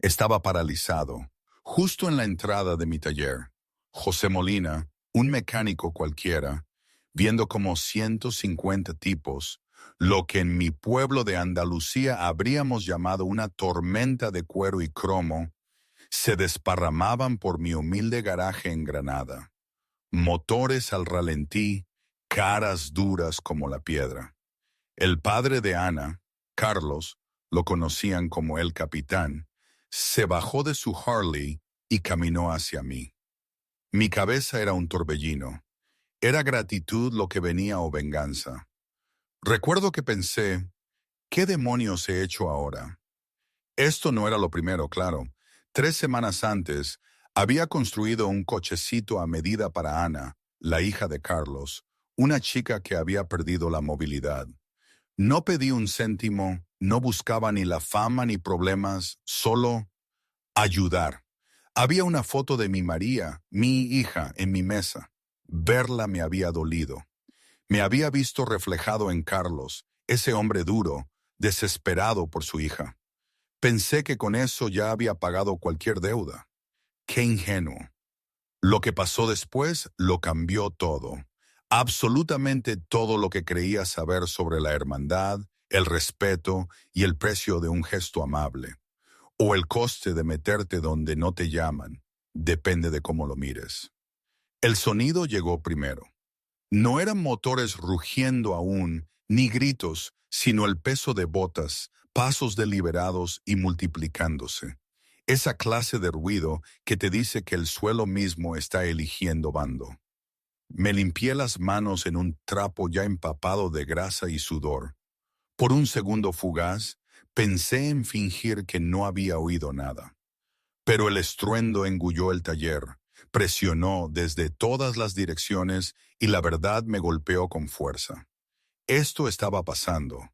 Estaba paralizado, justo en la entrada de mi taller. José Molina, un mecánico cualquiera, viendo como 150 tipos, lo que en mi pueblo de Andalucía habríamos llamado una tormenta de cuero y cromo, se desparramaban por mi humilde garaje en Granada. Motores al ralentí, caras duras como la piedra. El padre de Ana, Carlos, lo conocían como el capitán, se bajó de su Harley y caminó hacia mí. Mi cabeza era un torbellino. ¿Era gratitud lo que venía o venganza? Recuerdo que pensé, ¿qué demonios he hecho ahora? Esto no era lo primero, claro. 3 semanas antes, había construido un cochecito a medida para Ana, la hija de Carlos, una chica que había perdido la movilidad. No pedí un céntimo, no buscaba ni la fama ni problemas, solo ayudar. Había una foto de mi María, mi hija, en mi mesa. Verla me había dolido. Me había visto reflejado en Carlos, ese hombre duro, desesperado por su hija. Pensé que con eso ya había pagado cualquier deuda. Qué ingenuo. Lo que pasó después lo cambió todo. Absolutamente todo lo que creía saber sobre la hermandad, el respeto y el precio de un gesto amable. O el coste de meterte donde no te llaman. Depende de cómo lo mires. El sonido llegó primero. No eran motores rugiendo aún, ni gritos, sino el peso de botas, pasos deliberados y multiplicándose. Esa clase de ruido que te dice que el suelo mismo está eligiendo bando. Me limpié las manos en un trapo ya empapado de grasa y sudor. Por un segundo fugaz, pensé en fingir que no había oído nada. Pero el estruendo engulló el taller, presionó desde todas las direcciones y la verdad me golpeó con fuerza. Esto estaba pasando,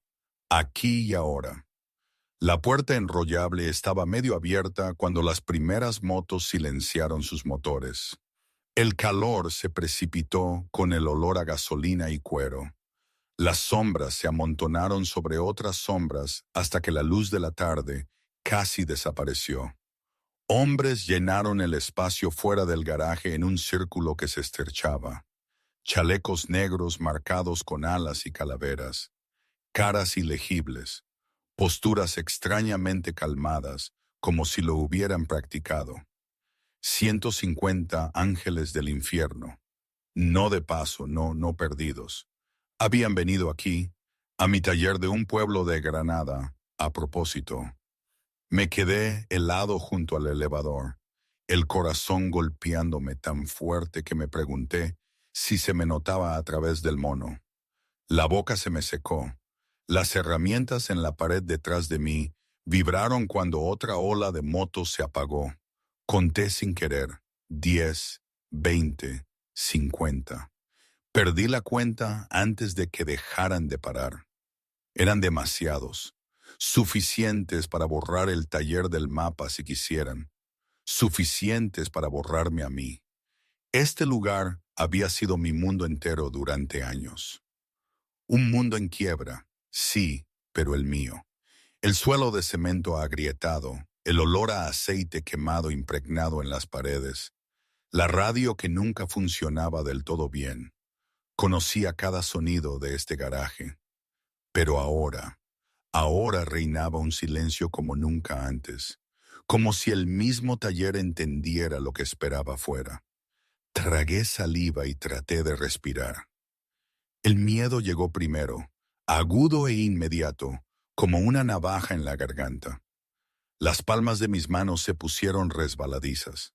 aquí y ahora. La puerta enrollable estaba medio abierta cuando las primeras motos silenciaron sus motores. El calor se precipitó con el olor a gasolina y cuero. Las sombras se amontonaron sobre otras sombras hasta que la luz de la tarde casi desapareció. Hombres llenaron el espacio fuera del garaje en un círculo que se estrechaba. Chalecos negros marcados con alas y calaveras, caras ilegibles, posturas extrañamente calmadas, como si lo hubieran practicado. 150 ángeles del infierno, no de paso, no perdidos. Habían venido aquí, a mi taller de un pueblo de Granada, a propósito. Me quedé helado junto al elevador, el corazón golpeándome tan fuerte que me pregunté si se me notaba a través del mono. La boca se me secó. Las herramientas en la pared detrás de mí vibraron cuando otra ola de motos se apagó. Conté sin querer. 10, 20, 50. Perdí la cuenta antes de que dejaran de parar. Eran demasiados. Suficientes para borrar el taller del mapa si quisieran. Suficientes para borrarme a mí. Este lugar había sido mi mundo entero durante años. Un mundo en quiebra, sí, pero el mío. El suelo de cemento agrietado, el olor a aceite quemado impregnado en las paredes, la radio que nunca funcionaba del todo bien. Conocía cada sonido de este garaje. Pero ahora reinaba un silencio como nunca antes, como si el mismo taller entendiera lo que esperaba fuera. Tragué saliva y traté de respirar. El miedo llegó primero, agudo e inmediato, como una navaja en la garganta. Las palmas de mis manos se pusieron resbaladizas.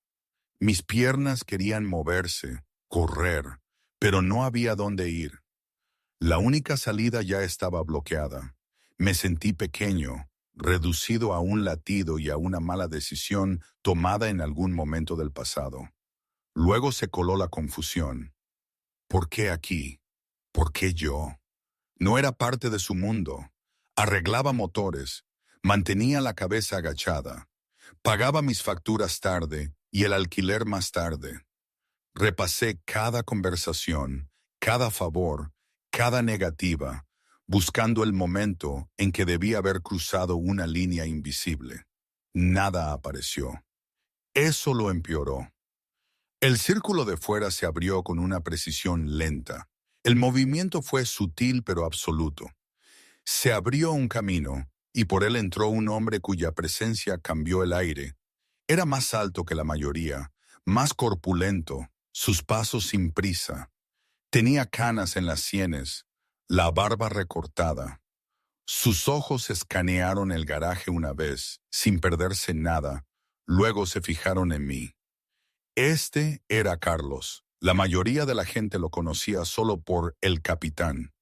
Mis piernas querían moverse, correr, pero no había dónde ir. La única salida ya estaba bloqueada. Me sentí pequeño, reducido a un latido y a una mala decisión tomada en algún momento del pasado. Luego se coló la confusión. ¿Por qué aquí? ¿Por qué yo? No era parte de su mundo. Arreglaba motores, mantenía la cabeza agachada, pagaba mis facturas tarde y el alquiler más tarde. Repasé cada conversación, cada favor, cada negativa, buscando el momento en que debía haber cruzado una línea invisible. Nada apareció. Eso lo empeoró. El círculo de fuera se abrió con una precisión lenta. El movimiento fue sutil pero absoluto. Se abrió un camino, y por él entró un hombre cuya presencia cambió el aire. Era más alto que la mayoría, más corpulento, sus pasos sin prisa. Tenía canas en las sienes, la barba recortada. Sus ojos escanearon el garaje una vez, sin perderse nada, luego se fijaron en mí. Este era Carlos. La mayoría de la gente lo conocía solo por el capitán.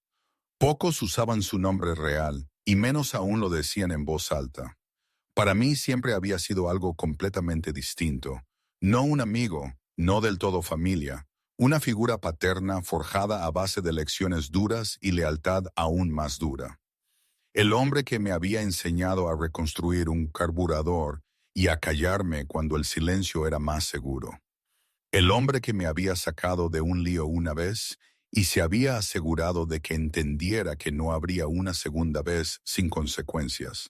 Pocos usaban su nombre real, y menos aún lo decían en voz alta. Para mí siempre había sido algo completamente distinto. No un amigo, no del todo familia, una figura paterna forjada a base de lecciones duras y lealtad aún más dura. El hombre que me había enseñado a reconstruir un carburador y a callarme cuando el silencio era más seguro. El hombre que me había sacado de un lío una vez y se había asegurado de que entendiera que no habría una segunda vez sin consecuencias.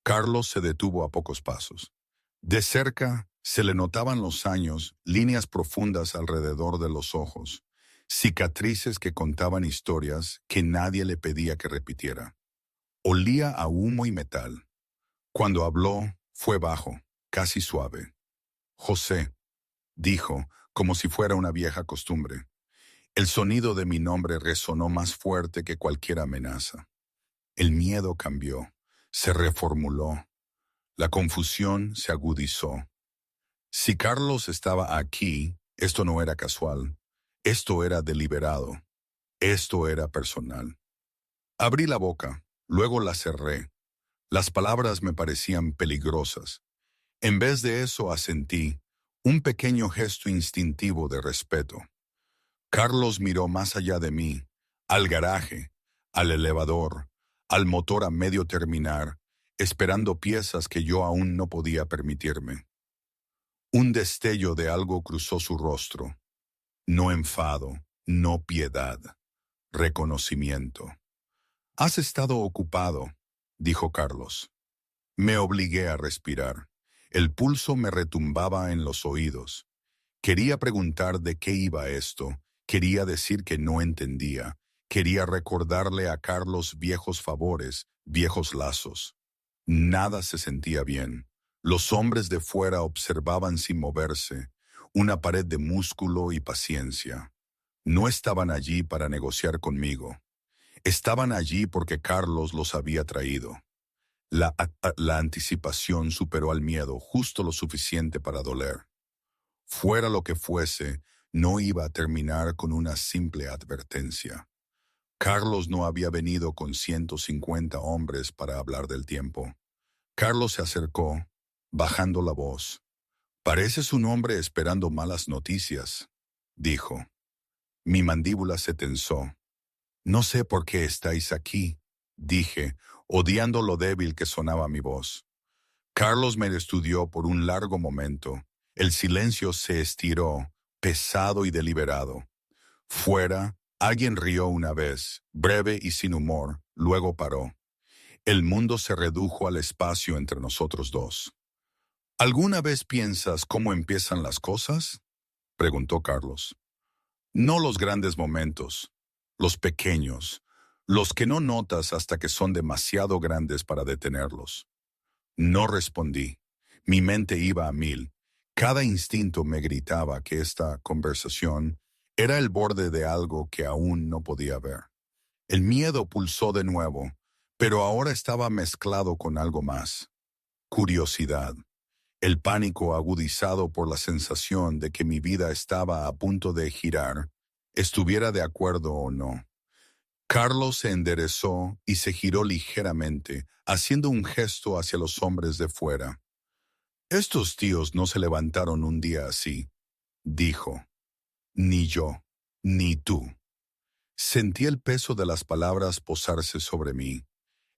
Carlos se detuvo a pocos pasos. De cerca se le notaban los años, líneas profundas alrededor de los ojos, cicatrices que contaban historias que nadie le pedía que repitiera. Olía a humo y metal. Cuando habló, fue bajo, casi suave. José, dijo, como si fuera una vieja costumbre. El sonido de mi nombre resonó más fuerte que cualquier amenaza. El miedo cambió, se reformuló. La confusión se agudizó. Si Carlos estaba aquí, esto no era casual. Esto era deliberado. Esto era personal. Abrí la boca, luego la cerré. Las palabras me parecían peligrosas. En vez de eso asentí, un pequeño gesto instintivo de respeto. Carlos miró más allá de mí, al garaje, al elevador, al motor a medio terminar, esperando piezas que yo aún no podía permitirme. Un destello de algo cruzó su rostro. No enfado, no piedad, reconocimiento. «Has estado ocupado», dijo Carlos. Me obligué a respirar. El pulso me retumbaba en los oídos. Quería preguntar de qué iba esto. Quería decir que no entendía. Quería recordarle a Carlos viejos favores, viejos lazos. Nada se sentía bien. Los hombres de fuera observaban sin moverse, una pared de músculo y paciencia. No estaban allí para negociar conmigo. Estaban allí porque Carlos los había traído. La anticipación superó al miedo justo lo suficiente para doler. Fuera lo que fuese, no iba a terminar con una simple advertencia. Carlos no había venido con 150 hombres para hablar del tiempo. Carlos se acercó, bajando la voz. «Pareces un hombre esperando malas noticias», dijo. Mi mandíbula se tensó. «No sé por qué estáis aquí», dije, odiando lo débil que sonaba mi voz. Carlos me estudió por un largo momento. El silencio se estiró, pesado y deliberado. Fuera, alguien rió una vez, breve y sin humor, luego paró. El mundo se redujo al espacio entre nosotros dos. «¿Alguna vez piensas cómo empiezan las cosas?», preguntó Carlos. «No los grandes momentos, los pequeños, los que no notas hasta que son demasiado grandes para detenerlos». No respondí. Mi mente iba a mil. Cada instinto me gritaba que esta conversación era el borde de algo que aún no podía ver. El miedo pulsó de nuevo, pero ahora estaba mezclado con algo más. Curiosidad. El pánico agudizado por la sensación de que mi vida estaba a punto de girar, estuviera de acuerdo o no. Carlos se enderezó y se giró ligeramente, haciendo un gesto hacia los hombres de fuera. «Estos tíos no se levantaron un día así», dijo. «Ni yo, ni tú». Sentí el peso de las palabras posarse sobre mí.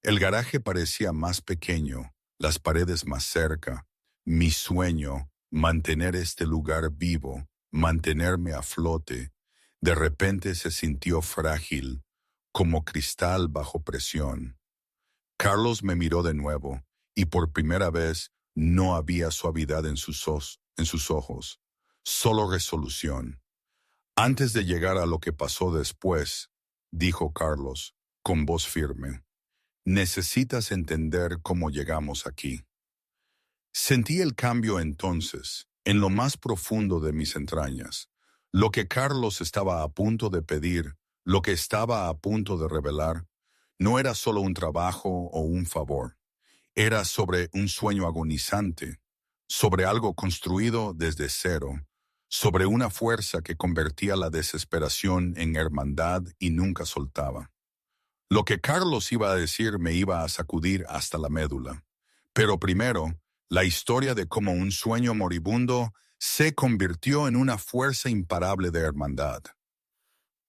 El garaje parecía más pequeño, las paredes más cerca. Mi sueño, mantener este lugar vivo, mantenerme a flote, de repente se sintió frágil, como cristal bajo presión. Carlos me miró de nuevo, y por primera vez No había suavidad en sus ojos, solo resolución. Antes de llegar a lo que pasó después, dijo Carlos, con voz firme, necesitas entender cómo llegamos aquí. Sentí el cambio entonces, en lo más profundo de mis entrañas. Lo que Carlos estaba a punto de pedir, lo que estaba a punto de revelar, no era solo un trabajo o un favor. Era sobre un sueño agonizante, sobre algo construido desde cero, sobre una fuerza que convertía la desesperación en hermandad y nunca soltaba. Lo que Carlos iba a decir me iba a sacudir hasta la médula. Pero primero, la historia de cómo un sueño moribundo se convirtió en una fuerza imparable de hermandad.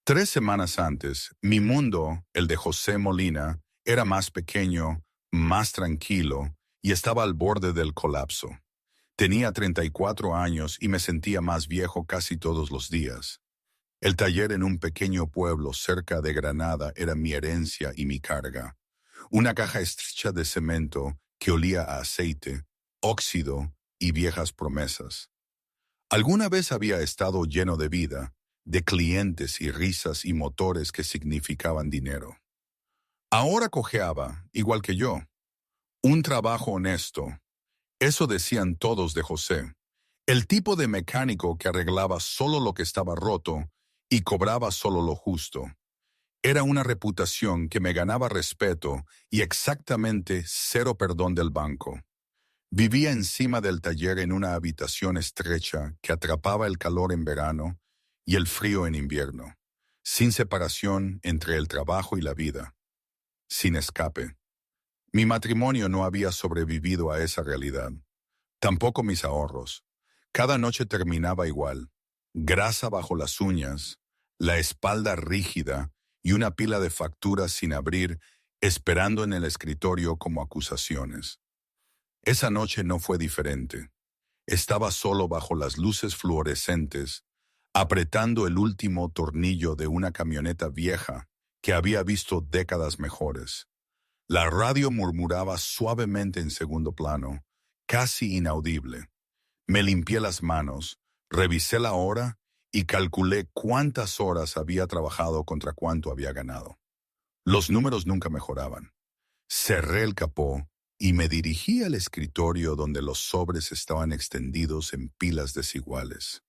3 semanas antes, mi mundo, el de José Molina, era más pequeño, más tranquilo y estaba al borde del colapso. Tenía 34 años y me sentía más viejo casi todos los días. El taller en un pequeño pueblo cerca de Granada era mi herencia y mi carga. Una caja estrecha de cemento que olía a aceite, óxido y viejas promesas. Alguna vez había estado lleno de vida, de clientes y risas y motores que significaban dinero. Ahora cojeaba, igual que yo. Un trabajo honesto. Eso decían todos de José. El tipo de mecánico que arreglaba solo lo que estaba roto y cobraba solo lo justo. Era una reputación que me ganaba respeto y exactamente cero perdón del banco. Vivía encima del taller en una habitación estrecha que atrapaba el calor en verano y el frío en invierno, sin separación entre el trabajo y la vida, sin escape. Mi matrimonio no había sobrevivido a esa realidad, tampoco mis ahorros. Cada noche terminaba igual, grasa bajo las uñas, la espalda rígida y una pila de facturas sin abrir, esperando en el escritorio como acusaciones. Esa noche no fue diferente. Estaba solo bajo las luces fluorescentes, apretando el último tornillo de una camioneta vieja que había visto décadas mejores. La radio murmuraba suavemente en segundo plano, casi inaudible. Me limpié las manos, revisé la hora y calculé cuántas horas había trabajado contra cuánto había ganado. Los números nunca mejoraban. Cerré el capó y me dirigí al escritorio donde los sobres estaban extendidos en pilas desiguales.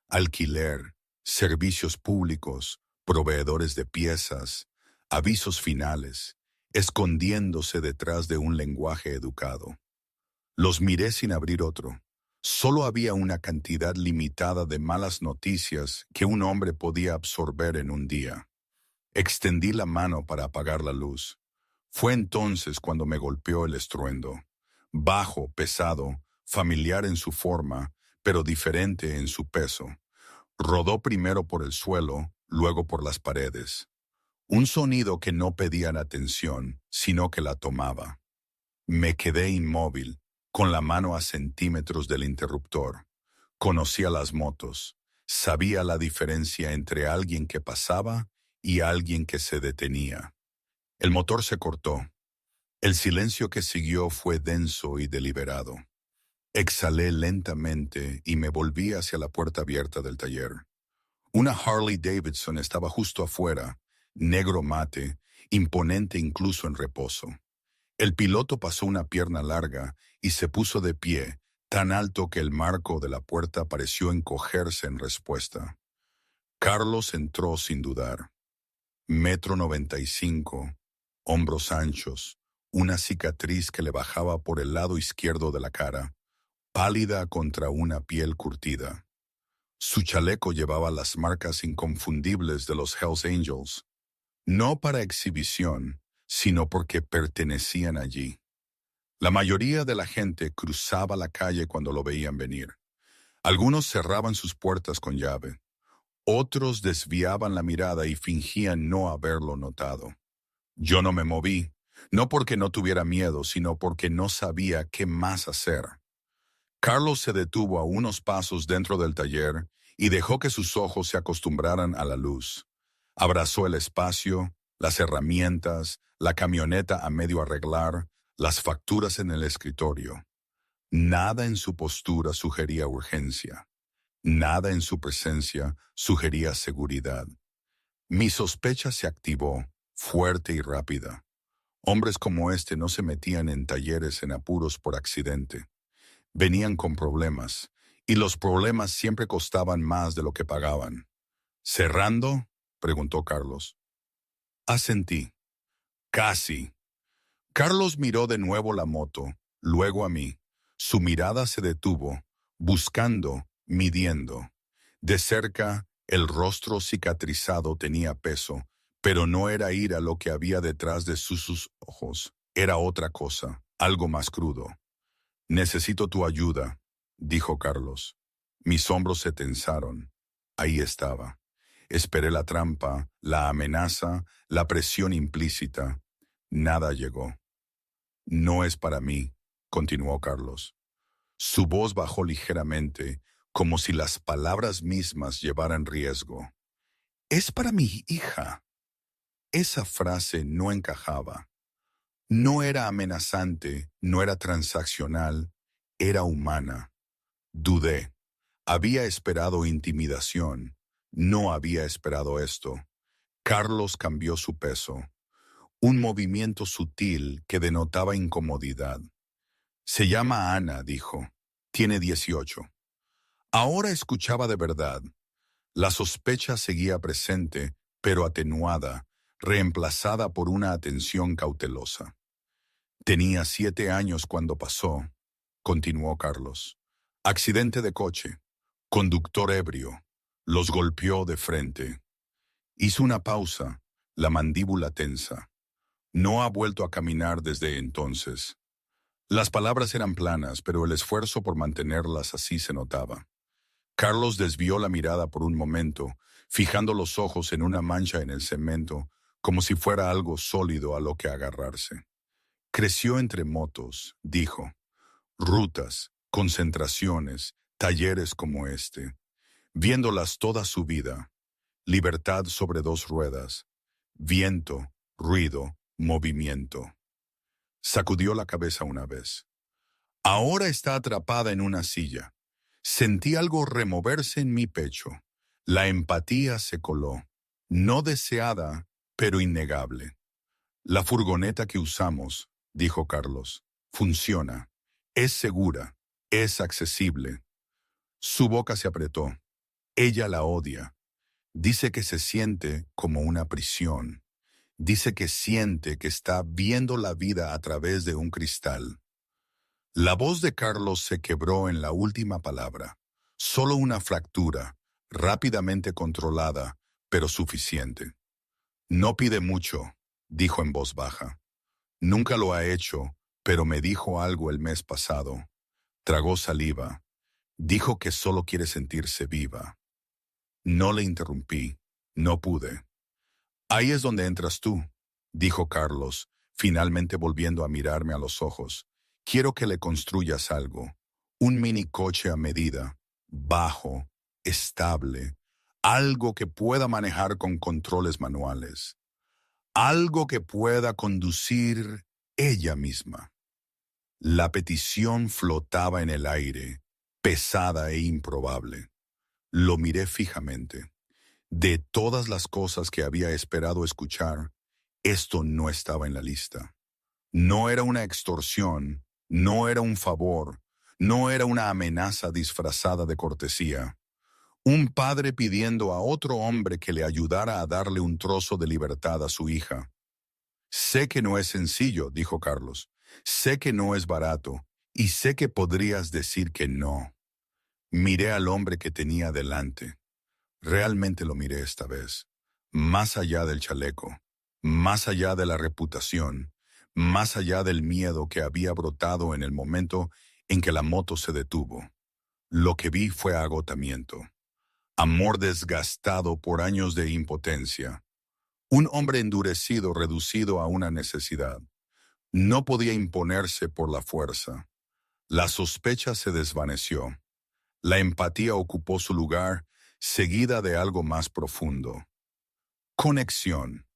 Alquiler, servicios públicos, proveedores de piezas, avisos finales, escondiéndose detrás de un lenguaje educado. Los miré sin abrir otro. Solo había una cantidad limitada de malas noticias que un hombre podía absorber en un día. Extendí la mano para apagar la luz. Fue entonces cuando me golpeó el estruendo. Bajo, pesado, familiar en su forma, pero diferente en su peso. Rodó primero por el suelo, luego por las paredes. Un sonido que no pedía atención, sino que la tomaba. Me quedé inmóvil, con la mano a centímetros del interruptor. Conocía las motos. Sabía la diferencia entre alguien que pasaba y alguien que se detenía. El motor se cortó. El silencio que siguió fue denso y deliberado. Exhalé lentamente y me volví hacia la puerta abierta del taller. Una Harley Davidson estaba justo afuera, negro mate, imponente incluso en reposo. El piloto pasó una pierna larga y se puso de pie, tan alto que el marco de la puerta pareció encogerse en respuesta. Carlos entró sin dudar. 1,95 m, hombros anchos, una cicatriz que le bajaba por el lado izquierdo de la cara, pálida contra una piel curtida. Su chaleco llevaba las marcas inconfundibles de los Hells Angels, no para exhibición, sino porque pertenecían allí. La mayoría de la gente cruzaba la calle cuando lo veían venir. Algunos cerraban sus puertas con llave. Otros desviaban la mirada y fingían no haberlo notado. Yo no me moví, no porque no tuviera miedo, sino porque no sabía qué más hacer. Carlos se detuvo a unos pasos dentro del taller y dejó que sus ojos se acostumbraran a la luz. Abrazó el espacio, las herramientas, la camioneta a medio arreglar, las facturas en el escritorio. Nada en su postura sugería urgencia. Nada en su presencia sugería seguridad. Mi sospecha se activó, fuerte y rápida. Hombres como este no se metían en talleres en apuros por accidente. Venían con problemas, y los problemas siempre costaban más de lo que pagaban. ¿Cerrando?, preguntó Carlos. Asentí. Casi. Carlos miró de nuevo la moto, luego a mí. Su mirada se detuvo, buscando, midiendo. De cerca, el rostro cicatrizado tenía peso, pero no era ira lo que había detrás de sus ojos. Era otra cosa, algo más crudo. Necesito tu ayuda, dijo Carlos. Mis hombros se tensaron. Ahí estaba. Esperé la trampa, la amenaza, la presión implícita. Nada llegó. No es para mí, continuó Carlos. Su voz bajó ligeramente, como si las palabras mismas llevaran riesgo. Es para mi hija. Esa frase no encajaba. No era amenazante, no era transaccional, era humana. Dudé. Había esperado intimidación. No había esperado esto. Carlos cambió su peso. Un movimiento sutil que denotaba incomodidad. Se llama Ana, dijo. Tiene 18. Ahora escuchaba de verdad. La sospecha seguía presente, pero atenuada, reemplazada por una atención cautelosa. Tenía 7 años cuando pasó, continuó Carlos. Accidente de coche. Conductor ebrio. Los golpeó de frente. Hizo una pausa, la mandíbula tensa. No ha vuelto a caminar desde entonces. Las palabras eran planas, pero el esfuerzo por mantenerlas así se notaba. Carlos desvió la mirada por un momento, fijando los ojos en una mancha en el cemento, como si fuera algo sólido a lo que agarrarse. Creció entre motos, dijo. Rutas, concentraciones, talleres como este. Viéndolas toda su vida. Libertad sobre 2 ruedas. Viento, ruido, movimiento. Sacudió la cabeza una vez. Ahora está atrapada en una silla. Sentí algo removerse en mi pecho. La empatía se coló. No deseada, pero innegable. La furgoneta que usamos, dijo Carlos, funciona. Es segura. Es accesible. Su boca se apretó. Ella la odia. Dice que se siente como una prisión. Dice que siente que está viendo la vida a través de un cristal. La voz de Carlos se quebró en la última palabra. Solo una fractura, rápidamente controlada, pero suficiente. No pide mucho, dijo en voz baja. Nunca lo ha hecho, pero me dijo algo el mes pasado. Tragó saliva. Dijo que solo quiere sentirse viva. No le interrumpí. No pude. Ahí es donde entras tú, dijo Carlos, finalmente volviendo a mirarme a los ojos. Quiero que le construyas algo. Un mini coche a medida, bajo, estable, algo que pueda manejar con controles manuales, algo que pueda conducir ella misma. La petición flotaba en el aire, pesada e improbable. Lo miré fijamente. De todas las cosas que había esperado escuchar, esto no estaba en la lista. No era una extorsión, no era un favor, no era una amenaza disfrazada de cortesía. Un padre pidiendo a otro hombre que le ayudara a darle un trozo de libertad a su hija. Sé que no es sencillo, dijo Carlos. Sé que no es barato, y sé que podrías decir que no. Miré al hombre que tenía delante. Realmente lo miré esta vez. Más allá del chaleco, más allá de la reputación, más allá del miedo que había brotado en el momento en que la moto se detuvo. Lo que vi fue agotamiento. Amor desgastado por años de impotencia. Un hombre endurecido reducido a una necesidad. No podía imponerse por la fuerza. La sospecha se desvaneció. La empatía ocupó su lugar, seguida de algo más profundo. Conexión.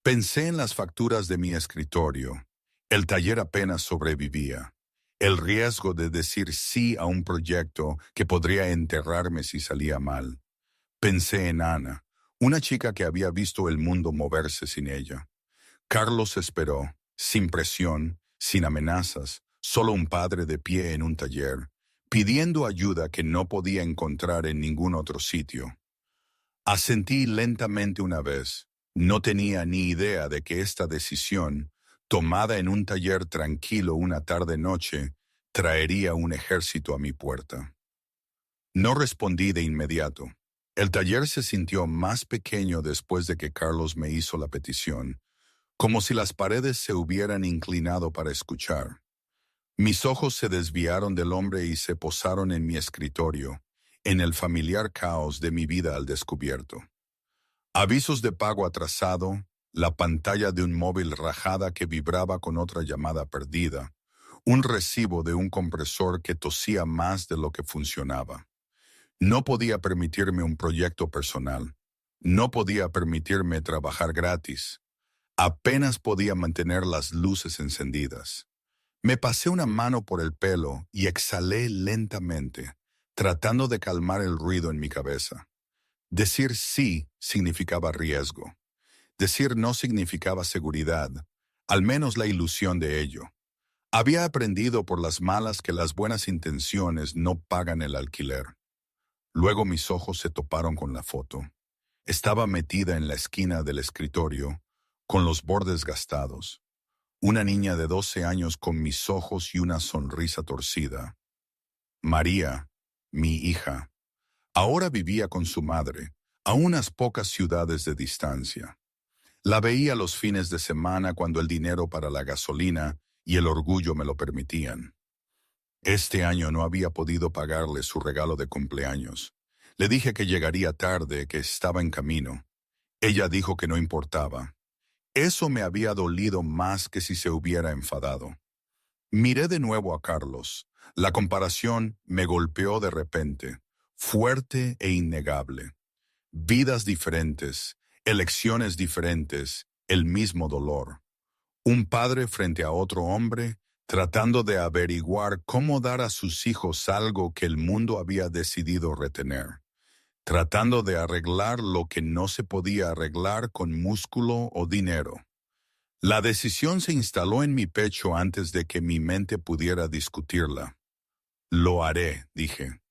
Pensé en las facturas de mi escritorio. El taller apenas sobrevivía. El riesgo de decir sí a un proyecto que podría enterrarme si salía mal. Pensé en Ana, una chica que había visto el mundo moverse sin ella. Carlos esperó, sin presión, sin amenazas, solo un padre de pie en un taller, pidiendo ayuda que no podía encontrar en ningún otro sitio. Asentí lentamente una vez. No tenía ni idea de que esta decisión, tomada en un taller tranquilo una tarde-noche, traería un ejército a mi puerta. No respondí de inmediato. El taller se sintió más pequeño después de que Carlos me hizo la petición, como si las paredes se hubieran inclinado para escuchar. Mis ojos se desviaron del hombre y se posaron en mi escritorio, en el familiar caos de mi vida al descubierto. Avisos de pago atrasado, la pantalla de un móvil rajada que vibraba con otra llamada perdida, un recibo de un compresor que tosía más de lo que funcionaba. No podía permitirme un proyecto personal. No podía permitirme trabajar gratis. Apenas podía mantener las luces encendidas. Me pasé una mano por el pelo y exhalé lentamente, tratando de calmar el ruido en mi cabeza. Decir sí significaba riesgo. Decir no significaba seguridad, al menos la ilusión de ello. Había aprendido por las malas que las buenas intenciones no pagan el alquiler. Luego mis ojos se toparon con la foto. Estaba metida en la esquina del escritorio, con los bordes gastados. Una niña de 12 años con mis ojos y una sonrisa torcida. María, mi hija, ahora vivía con su madre, a unas pocas ciudades de distancia. La veía los fines de semana cuando el dinero para la gasolina y el orgullo me lo permitían. Este año no había podido pagarle su regalo de cumpleaños. Le dije que llegaría tarde, que estaba en camino. Ella dijo que no importaba. Eso me había dolido más que si se hubiera enfadado. Miré de nuevo a Carlos. La comparación me golpeó de repente, fuerte e innegable. Vidas diferentes, elecciones diferentes, el mismo dolor. Un padre frente a otro hombre, tratando de averiguar cómo dar a sus hijos algo que el mundo había decidido retener. Tratando de arreglar lo que no se podía arreglar con músculo o dinero. La decisión se instaló en mi pecho antes de que mi mente pudiera discutirla. Lo haré, dije.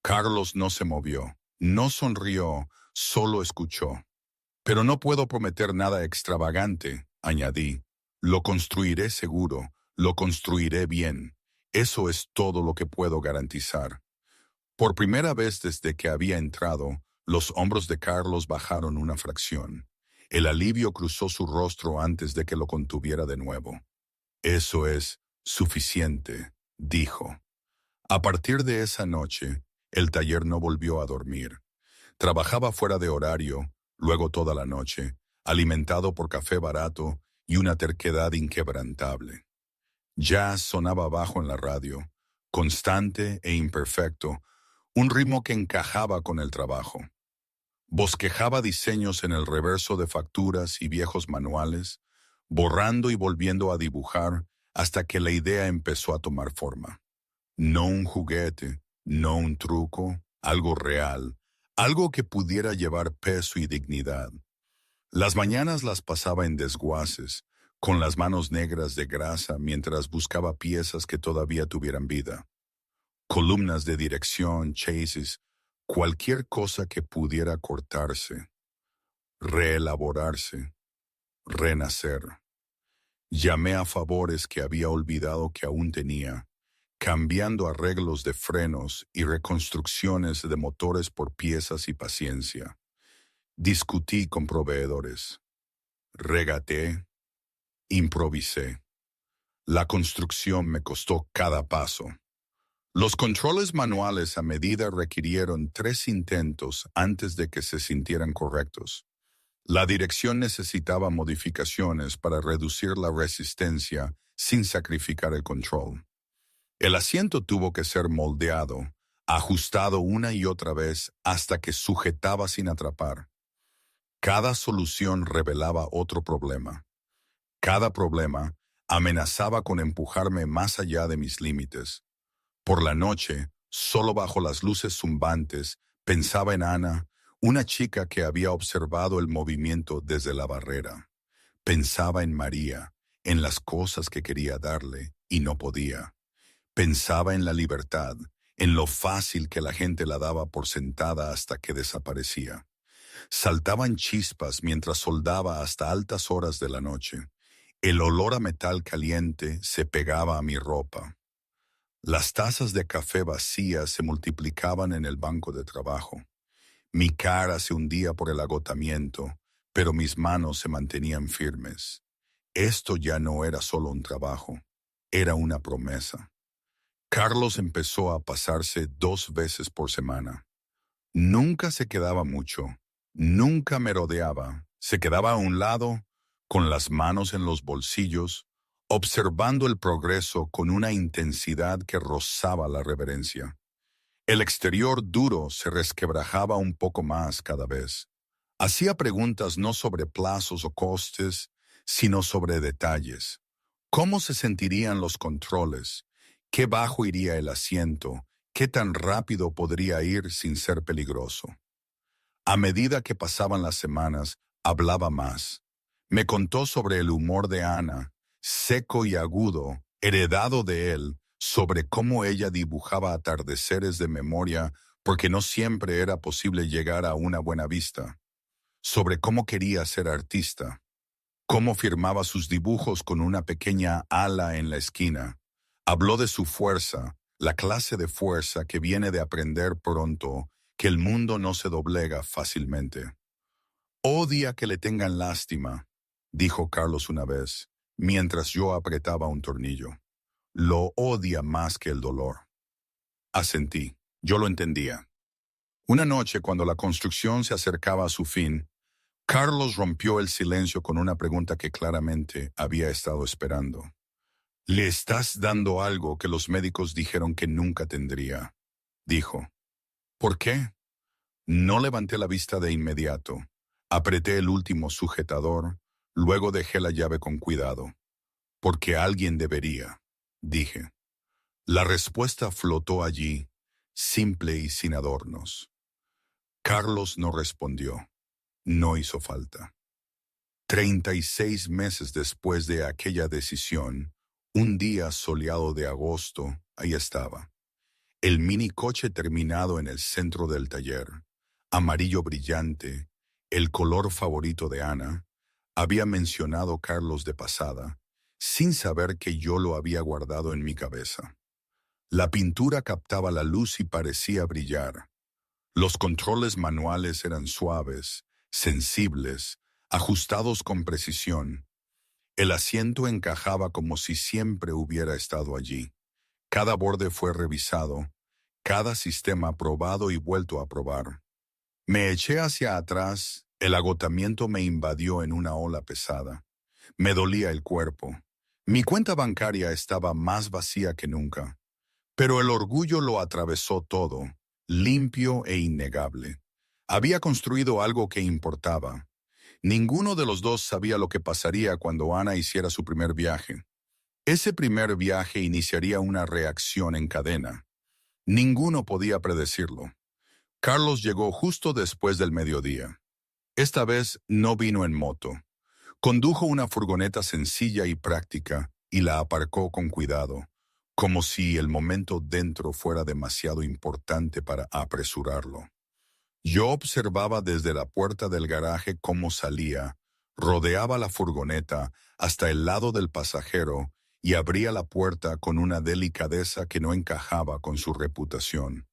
Carlos no se movió, no sonrió, solo escuchó. Pero no puedo prometer nada extravagante, añadí. Lo construiré seguro, lo construiré bien. Eso es todo lo que puedo garantizar. Por primera vez desde que había entrado, los hombros de Carlos bajaron una fracción. El alivio cruzó su rostro antes de que lo contuviera de nuevo. Eso es suficiente, dijo. A partir de esa noche, el taller no volvió a dormir. Trabajaba fuera de horario, luego toda la noche, alimentado por café barato y una terquedad inquebrantable. Jazz sonaba bajo en la radio, constante e imperfecto, un ritmo que encajaba con el trabajo. Bosquejaba diseños en el reverso de facturas y viejos manuales, borrando y volviendo a dibujar hasta que la idea empezó a tomar forma. No un juguete, no un truco, algo real, algo que pudiera llevar peso y dignidad. Las mañanas las pasaba en desguaces, con las manos negras de grasa mientras buscaba piezas que todavía tuvieran vida. Columnas de dirección, chasis, cualquier cosa que pudiera cortarse, reelaborarse, renacer. Llamé a favores que había olvidado que aún tenía, cambiando arreglos de frenos y reconstrucciones de motores por piezas y paciencia. Discutí con proveedores. Regateé, improvisé. La construcción me costó cada paso. Los controles manuales a medida requirieron 3 intentos antes de que se sintieran correctos. La dirección necesitaba modificaciones para reducir la resistencia sin sacrificar el control. El asiento tuvo que ser moldeado, ajustado una y otra vez hasta que sujetaba sin atrapar. Cada solución revelaba otro problema. Cada problema Amenazaba con empujarme más allá de mis límites. Por la noche, solo bajo las luces zumbantes, pensaba en Ana, una chica que había observado el movimiento desde la barrera. Pensaba en María, en las cosas que quería darle y no podía. Pensaba en la libertad, en lo fácil que la gente la daba por sentada hasta que desaparecía. Saltaban chispas mientras soldaba hasta altas horas de la noche. El olor a metal caliente se pegaba a mi ropa. Las tazas de café vacías se multiplicaban en el banco de trabajo. Mi cara se hundía por el agotamiento, pero mis manos se mantenían firmes. Esto ya no era solo un trabajo, era una promesa. Carlos empezó a pasarse 2 veces por semana. Nunca se quedaba mucho, nunca merodeaba, se quedaba a un lado, con las manos en los bolsillos, observando el progreso con una intensidad que rozaba la reverencia. El exterior duro se resquebrajaba un poco más cada vez. Hacía preguntas no sobre plazos o costes, sino sobre detalles. ¿Cómo se sentirían los controles? ¿Qué bajo iría el asiento? ¿Qué tan rápido podría ir sin ser peligroso? A medida que pasaban las semanas, hablaba más. Me contó sobre el humor de Ana, seco y agudo, heredado de él, sobre cómo ella dibujaba atardeceres de memoria porque no siempre era posible llegar a una buena vista, sobre cómo quería ser artista, cómo firmaba sus dibujos con una pequeña ala en la esquina. Habló de su fuerza, la clase de fuerza que viene de aprender pronto que el mundo no se doblega fácilmente. Odia que le tengan lástima, dijo Carlos una vez, mientras yo apretaba un tornillo. Lo odia más que el dolor. Asentí. Yo lo entendía. Una noche, cuando la construcción se acercaba a su fin, Carlos rompió el silencio con una pregunta que claramente había estado esperando. «Le estás dando algo que los médicos dijeron que nunca tendría», dijo. «¿Por qué?» No levanté la vista de inmediato. Apreté el último sujetador, luego dejé la llave con cuidado. «Porque alguien debería», dije. La respuesta flotó allí, simple y sin adornos. Carlos no respondió. No hizo falta. 36 meses después de aquella decisión, un día soleado de agosto, ahí estaba. El minicoche terminado en el centro del taller, amarillo brillante, el color favorito de Ana, había mencionado Carlos de pasada, sin saber que yo lo había guardado en mi cabeza. La pintura captaba la luz y parecía brillar. Los controles manuales eran suaves, sensibles, ajustados con precisión. El asiento encajaba como si siempre hubiera estado allí. Cada borde fue revisado, cada sistema probado y vuelto a probar. Me eché hacia atrás, el agotamiento me invadió en una ola pesada. Me dolía el cuerpo. Mi cuenta bancaria estaba más vacía que nunca. Pero el orgullo lo atravesó todo, limpio e innegable. Había construido algo que importaba. Ninguno de los dos sabía lo que pasaría cuando Ana hiciera su primer viaje. Ese primer viaje iniciaría una reacción en cadena. Ninguno podía predecirlo. Carlos llegó justo después del mediodía. Esta vez no vino en moto. Condujo una furgoneta sencilla y práctica y la aparcó con cuidado, como si el momento dentro fuera demasiado importante para apresurarlo. Yo observaba desde la puerta del garaje cómo salía, rodeaba la furgoneta hasta el lado del pasajero y abría la puerta con una delicadeza que no encajaba con su reputación.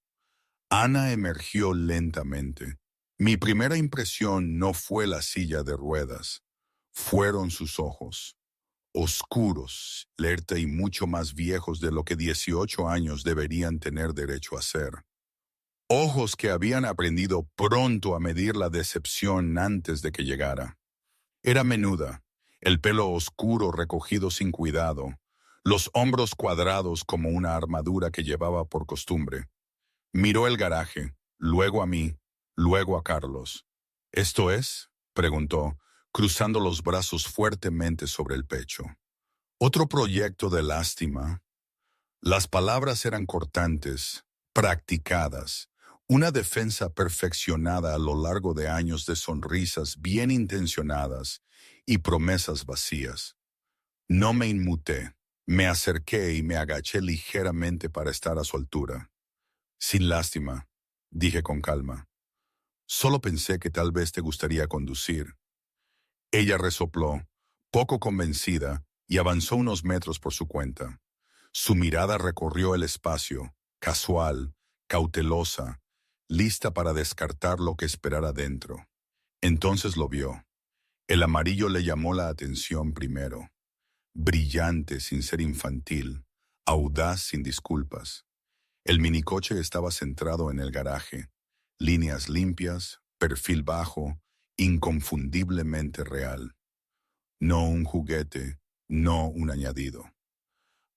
Ana emergió lentamente. Mi primera impresión no fue la silla de ruedas, fueron sus ojos. Oscuros, alerta y mucho más viejos de lo que 18 años deberían tener derecho a ser. Ojos que habían aprendido pronto a medir la decepción antes de que llegara. Era menuda, el pelo oscuro recogido sin cuidado, los hombros cuadrados como una armadura que llevaba por costumbre. Miró el garaje, luego a mí, luego a Carlos. «¿Esto es?», preguntó, cruzando los brazos fuertemente sobre el pecho. Otro proyecto de lástima. Las palabras eran cortantes, practicadas, una defensa perfeccionada a lo largo de años de sonrisas bien intencionadas y promesas vacías. No me inmuté, me acerqué y me agaché ligeramente para estar a su altura. Sin lástima, dije con calma. Solo pensé que tal vez te gustaría conducir. Ella resopló, poco convencida, y avanzó unos metros por su cuenta. Su mirada recorrió el espacio, casual, cautelosa, lista para descartar lo que esperara dentro. Entonces lo vio. El amarillo le llamó la atención primero. Brillante sin ser infantil, audaz sin disculpas. El minicoche estaba centrado en el garaje. Líneas limpias, perfil bajo, inconfundiblemente real. No un juguete, no un añadido.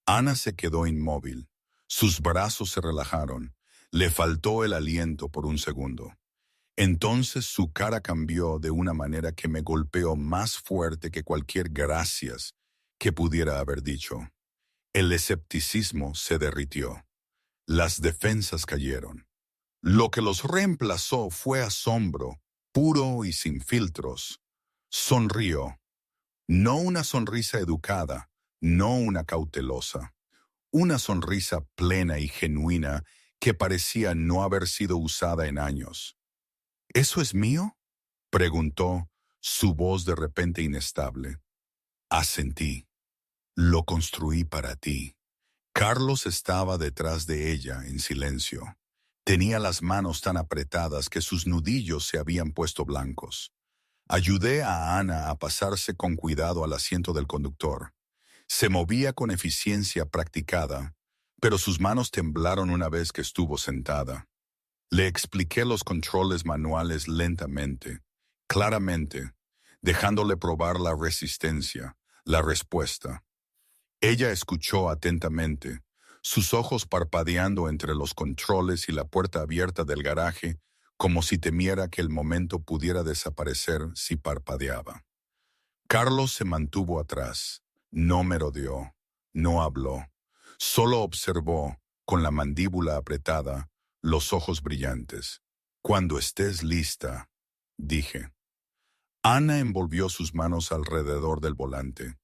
Ana se quedó inmóvil. Sus brazos se relajaron. Le faltó el aliento por un segundo. Entonces su cara cambió de una manera que me golpeó más fuerte que cualquier gracias que pudiera haber dicho. El escepticismo se derritió. Las defensas cayeron. Lo que los reemplazó fue asombro, puro y sin filtros. Sonrió. No una sonrisa educada, no una cautelosa. Una sonrisa plena y genuina que parecía no haber sido usada en años. ¿Eso es mío?, preguntó, su voz de repente inestable. Asentí. Lo construí para ti. Carlos estaba detrás de ella en silencio. Tenía las manos tan apretadas que sus nudillos se habían puesto blancos. Ayudé a Ana a pasarse con cuidado al asiento del conductor. Se movía con eficiencia practicada, pero sus manos temblaron una vez que estuvo sentada. Le expliqué los controles manuales lentamente, claramente, dejándole probar la resistencia, la respuesta. Ella escuchó atentamente, sus ojos parpadeando entre los controles y la puerta abierta del garaje, como si temiera que el momento pudiera desaparecer si parpadeaba. Carlos se mantuvo atrás, no merodeó, no habló, solo observó, con la mandíbula apretada, los ojos brillantes. Cuando estés lista, dije. Ana envolvió sus manos alrededor del volante.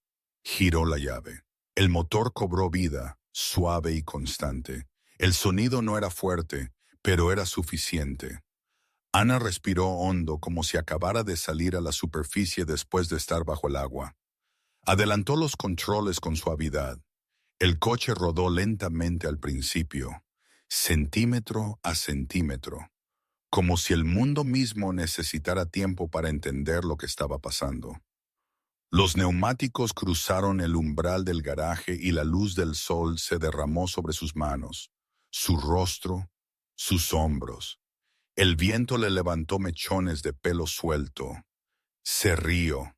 Giró la llave. El motor cobró vida, suave y constante. El sonido no era fuerte, pero era suficiente. Ana respiró hondo como si acabara de salir a la superficie después de estar bajo el agua. Adelantó los controles con suavidad. El coche rodó lentamente al principio, centímetro a centímetro, como si el mundo mismo necesitara tiempo para entender lo que estaba pasando. Los neumáticos cruzaron el umbral del garaje y la luz del sol se derramó sobre sus manos, su rostro, sus hombros. El viento le levantó mechones de pelo suelto. Se rió.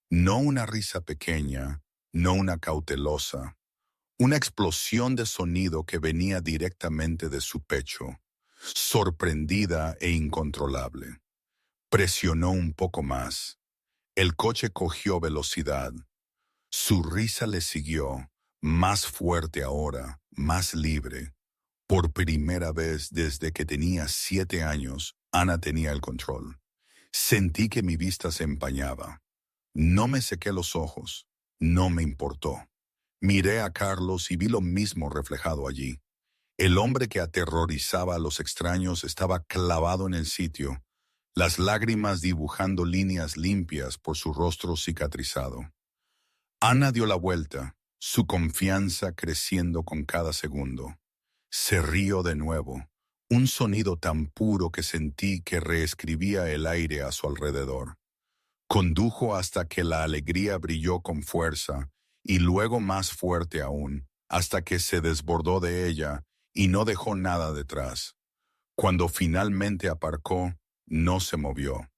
No una risa pequeña, no una cautelosa. Una explosión de sonido que venía directamente de su pecho, sorprendida e incontrolable. Presionó un poco más. El coche cogió velocidad. Su risa le siguió, más fuerte ahora, más libre. Por primera vez desde que tenía 7 años, Ana tenía el control. Sentí que mi vista se empañaba. No me sequé los ojos. No me importó. Miré a Carlos y vi lo mismo reflejado allí. El hombre que aterrorizaba a los extraños estaba clavado en el sitio, las lágrimas dibujando líneas limpias por su rostro cicatrizado. Ana dio la vuelta, su confianza creciendo con cada segundo. Se rió de nuevo, un sonido tan puro que sentí que reescribía el aire a su alrededor. Condujo hasta que la alegría brilló con fuerza y luego más fuerte aún, hasta que se desbordó de ella y no dejó nada detrás. Cuando finalmente aparcó, no se movió.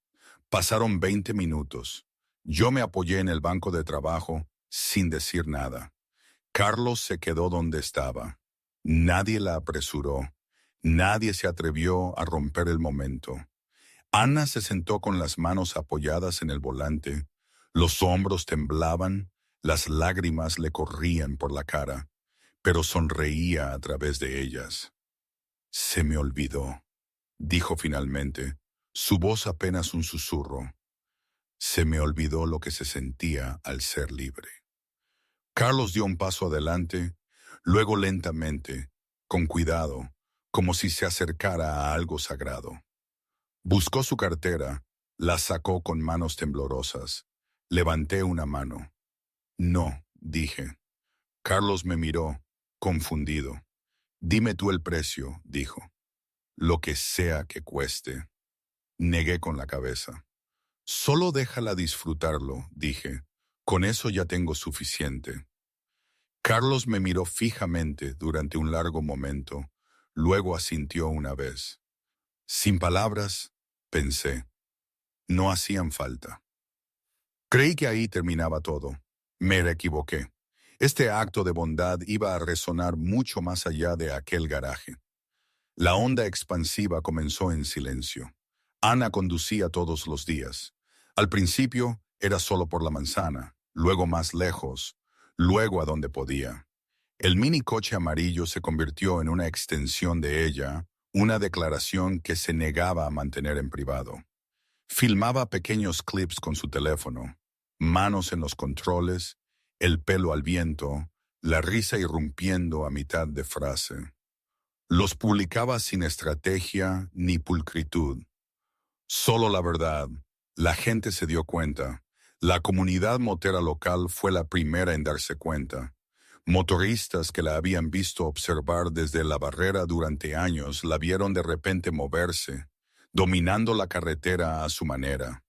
Pasaron 20 minutos. Yo me apoyé en el banco de trabajo sin decir nada. Carlos se quedó donde estaba. Nadie la apresuró. Nadie se atrevió a romper el momento. Ana se sentó con las manos apoyadas en el volante. Los hombros temblaban, Las lágrimas le corrían por la cara, pero sonreía a través de ellas. Se me olvidó, dijo finalmente, su voz apenas un susurro. Se me olvidó lo que se sentía al ser libre. Carlos dio un paso adelante, luego lentamente, con cuidado, como si se acercara a algo sagrado. Buscó su cartera, la sacó con manos temblorosas. Levanté una mano. No, dije. Carlos me miró, confundido. Dime tú el precio, dijo. Lo que sea que cueste. Negué con la cabeza. Solo déjala disfrutarlo, dije. Con eso ya tengo suficiente. Carlos me miró fijamente durante un largo momento, luego asintió una vez. Sin palabras, pensé. No hacían falta. Creí que ahí terminaba todo. Me equivoqué. Este acto de bondad iba a resonar mucho más allá de aquel garaje. La onda expansiva comenzó en silencio. Ana conducía todos los días. Al principio era solo por la manzana, luego más lejos, luego a donde podía. El mini coche amarillo se convirtió en una extensión de ella, una declaración que se negaba a mantener en privado. Filmaba pequeños clips con su teléfono, manos en los controles, el pelo al viento, la risa irrumpiendo a mitad de frase. Los publicaba sin estrategia ni pulcritud. Solo la verdad. La gente se dio cuenta. La comunidad motera local fue la primera en darse cuenta. Motoristas que la habían visto observar desde la barrera durante años la vieron de repente moverse, dominando la carretera a su manera.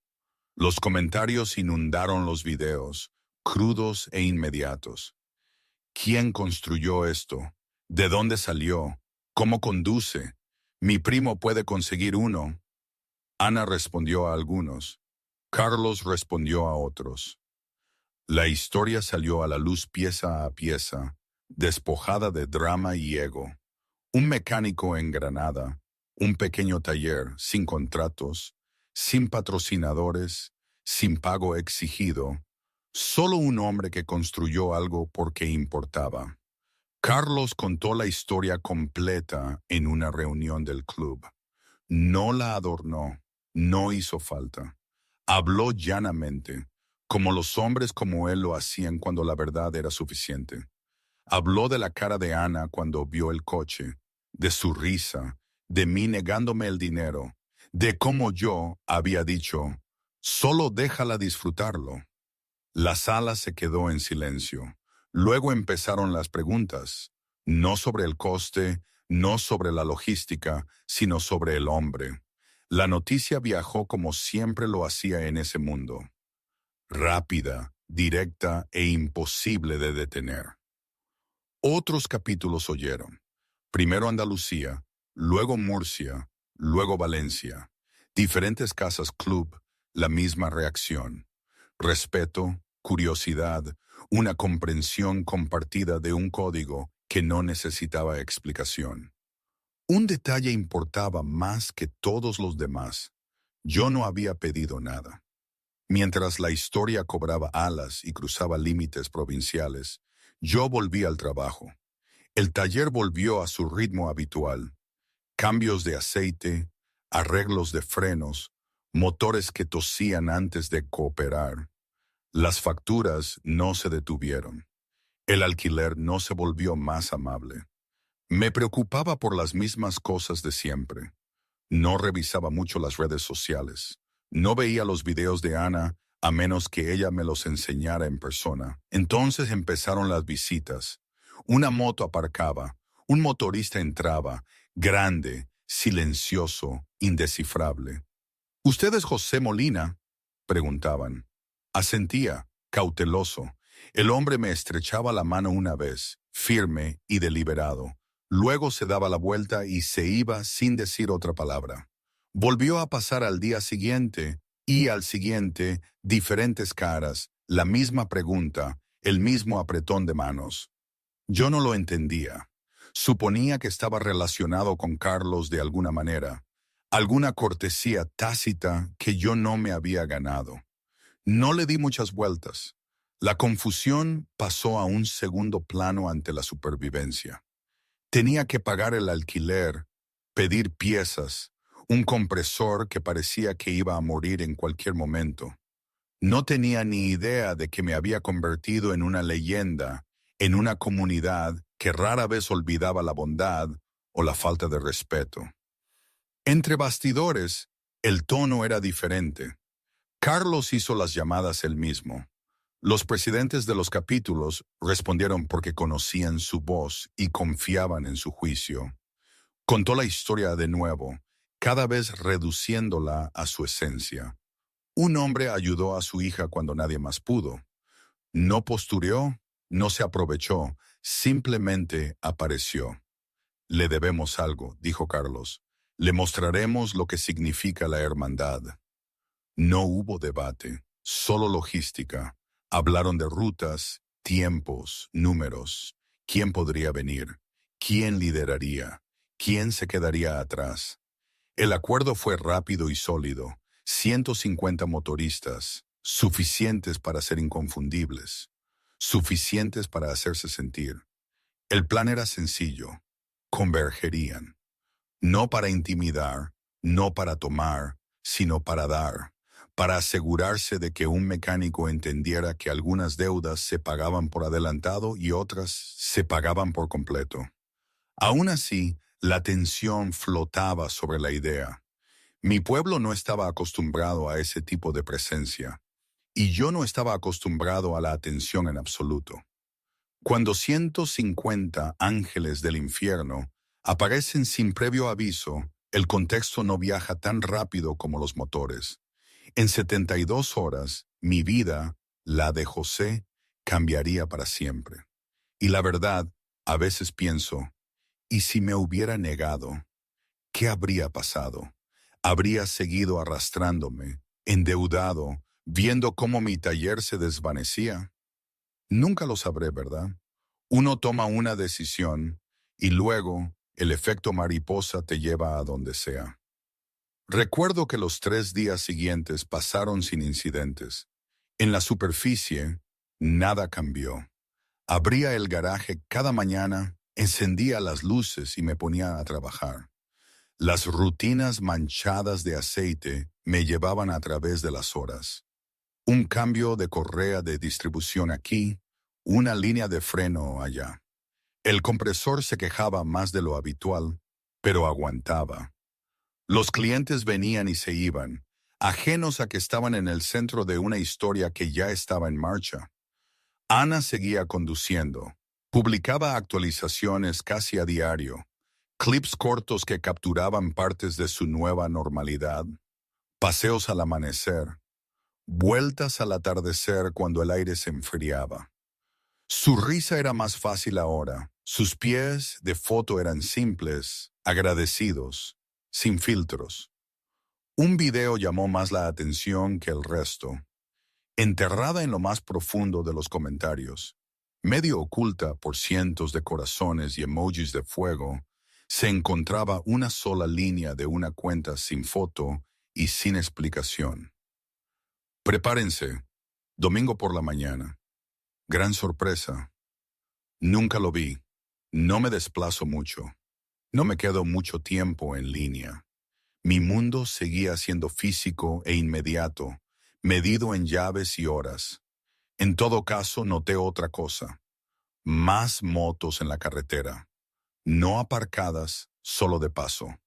Los comentarios inundaron los videos, crudos e inmediatos. ¿Quién construyó esto? ¿De dónde salió? ¿Cómo conduce? Mi primo puede conseguir uno. Ana respondió a algunos. Carlos respondió a otros. La historia salió a la luz pieza a pieza, despojada de drama y ego. Un mecánico en Granada, un pequeño taller sin contratos, sin patrocinadores, sin pago exigido, solo un hombre que construyó algo porque importaba. Carlos contó la historia completa en una reunión del club. No la adornó, no hizo falta. Habló llanamente, como los hombres como él lo hacían cuando la verdad era suficiente. Habló de la cara de Ana cuando vio el coche, de su risa, de mí negándome el dinero, de cómo yo había dicho, solo déjala disfrutarlo. La sala se quedó en silencio. Luego empezaron las preguntas, no sobre el coste, no sobre la logística, sino sobre el hombre. La noticia viajó como siempre lo hacía en ese mundo. Rápida, directa e imposible de detener. Otros capítulos oyeron. Primero Andalucía, luego Murcia, luego Valencia. Diferentes casas club, la misma reacción. Respeto, curiosidad, una comprensión compartida de un código que no necesitaba explicación. Un detalle importaba más que todos los demás. Yo no había pedido nada. Mientras la historia cobraba alas y cruzaba límites provinciales, yo volví al trabajo. El taller volvió a su ritmo habitual. Cambios de aceite, arreglos de frenos, motores que tosían antes de cooperar. Las facturas no se detuvieron. El alquiler no se volvió más amable. Me preocupaba por las mismas cosas de siempre. No revisaba mucho las redes sociales. No veía los videos de Ana a menos que ella me los enseñara en persona. Entonces empezaron las visitas. Una moto aparcaba, un motorista entraba, grande, silencioso, indescifrable. ¿Usted es José Molina?, preguntaban. Asentía, cauteloso. El hombre me estrechaba la mano una vez, firme y deliberado. Luego se daba la vuelta y se iba sin decir otra palabra. Volvió a pasar al día siguiente y al siguiente, diferentes caras, la misma pregunta, el mismo apretón de manos. Yo no lo entendía. Suponía que estaba relacionado con Carlos de alguna manera, alguna cortesía tácita que yo no me había ganado. No le di muchas vueltas. La confusión pasó a un segundo plano ante la supervivencia. Tenía que pagar el alquiler, pedir piezas, un compresor que parecía que iba a morir en cualquier momento. No tenía ni idea de que me había convertido en una leyenda, en una comunidad que rara vez olvidaba la bondad o la falta de respeto. Entre bastidores, el tono era diferente. Carlos hizo las llamadas él mismo. Los presidentes de los capítulos respondieron porque conocían su voz y confiaban en su juicio. Contó la historia de nuevo, cada vez reduciéndola a su esencia. Un hombre ayudó a su hija cuando nadie más pudo. No postureó, no se aprovechó, simplemente apareció. Le debemos algo, dijo Carlos. Le mostraremos lo que significa la hermandad. No hubo debate, solo logística. Hablaron de rutas, tiempos, números. ¿Quién podría venir? ¿Quién lideraría? ¿Quién se quedaría atrás? El acuerdo fue rápido y sólido. 150 motoristas, suficientes para ser inconfundibles, suficientes para hacerse sentir. El plan era sencillo. Convergerían. No para intimidar, no para tomar, sino para dar, para asegurarse de que un mecánico entendiera que algunas deudas se pagaban por adelantado y otras se pagaban por completo. Aún así, la tensión flotaba sobre la idea. Mi pueblo no estaba acostumbrado a ese tipo de presencia, y yo no estaba acostumbrado a la atención en absoluto. Cuando 150 ángeles del infierno aparecen sin previo aviso, el contexto no viaja tan rápido como los motores. En 72 horas, mi vida, la de José, cambiaría para siempre. Y la verdad, a veces pienso, ¿y si me hubiera negado? ¿Qué habría pasado? Habría seguido arrastrándome, endeudado, viendo cómo mi taller se desvanecía. Nunca lo sabré, ¿verdad? Uno toma una decisión y luego el efecto mariposa te lleva a donde sea. Recuerdo que los 3 días siguientes pasaron sin incidentes. En la superficie, nada cambió. Abría el garaje cada mañana, encendía las luces y me ponía a trabajar. Las rutinas manchadas de aceite me llevaban a través de las horas. Un cambio de correa de distribución aquí, una línea de freno allá. El compresor se quejaba más de lo habitual, pero aguantaba. Los clientes venían y se iban, ajenos a que estaban en el centro de una historia que ya estaba en marcha. Ana seguía conduciendo. Publicaba actualizaciones casi a diario, clips cortos que capturaban partes de su nueva normalidad, paseos al amanecer, vueltas al atardecer cuando el aire se enfriaba. Su risa era más fácil ahora, sus pies de foto eran simples, agradecidos, sin filtros. Un video llamó más la atención que el resto. Enterrada en lo más profundo de los comentarios, medio oculta por cientos de corazones y emojis de fuego, se encontraba una sola línea de una cuenta sin foto y sin explicación. Prepárense, domingo por la mañana. Gran sorpresa. Nunca lo vi. No me desplazo mucho. No me quedo mucho tiempo en línea. Mi mundo seguía siendo físico e inmediato, medido en llaves y horas. En todo caso, noté otra cosa. Más motos en la carretera. No aparcadas, solo de paso.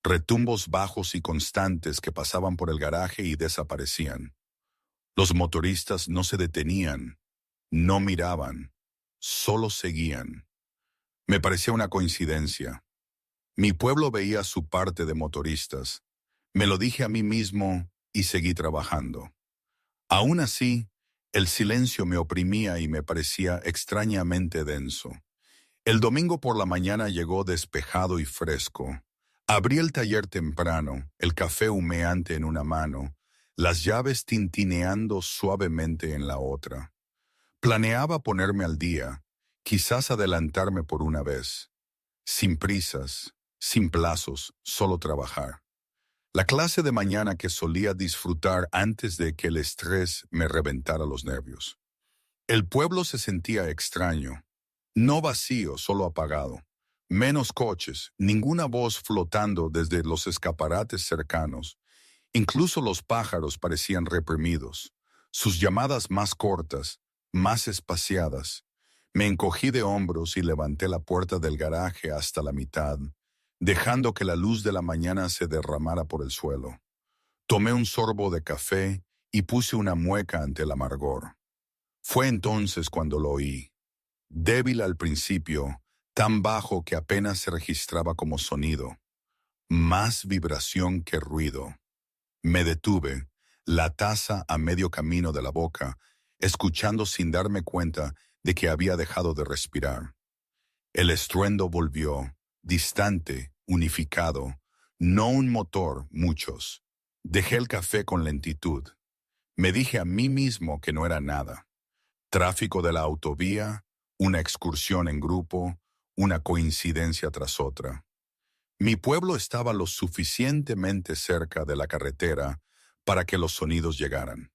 Retumbos bajos y constantes que pasaban por el garaje y desaparecían. Los motoristas no se detenían, no miraban, solo seguían. Me parecía una coincidencia. Mi pueblo veía su parte de motoristas. Me lo dije a mí mismo y seguí trabajando. Aún así, el silencio me oprimía y me parecía extrañamente denso. El domingo por la mañana llegó despejado y fresco. Abrí el taller temprano, el café humeante en una mano, las llaves tintineando suavemente en la otra. Planeaba ponerme al día, quizás adelantarme por una vez. Sin prisas, sin plazos, solo trabajar. La clase de mañana que solía disfrutar antes de que el estrés me reventara los nervios. El pueblo se sentía extraño, no vacío, solo apagado. Menos coches, ninguna voz flotando desde los escaparates cercanos. Incluso los pájaros parecían reprimidos, sus llamadas más cortas, más espaciadas. Me encogí de hombros y levanté la puerta del garaje hasta la mitad, dejando que la luz de la mañana se derramara por el suelo. Tomé un sorbo de café y puse una mueca ante el amargor. Fue entonces cuando lo oí. Débil al principio, tan bajo que apenas se registraba como sonido. Más vibración que ruido. Me detuve, la taza a medio camino de la boca, escuchando sin darme cuenta de que había dejado de respirar. El estruendo volvió, distante, unificado. No un motor, muchos. Dejé el café con lentitud. Me dije a mí mismo que no era nada. Tráfico de la autovía, una excursión en grupo, una coincidencia tras otra. Mi pueblo estaba lo suficientemente cerca de la carretera para que los sonidos llegaran.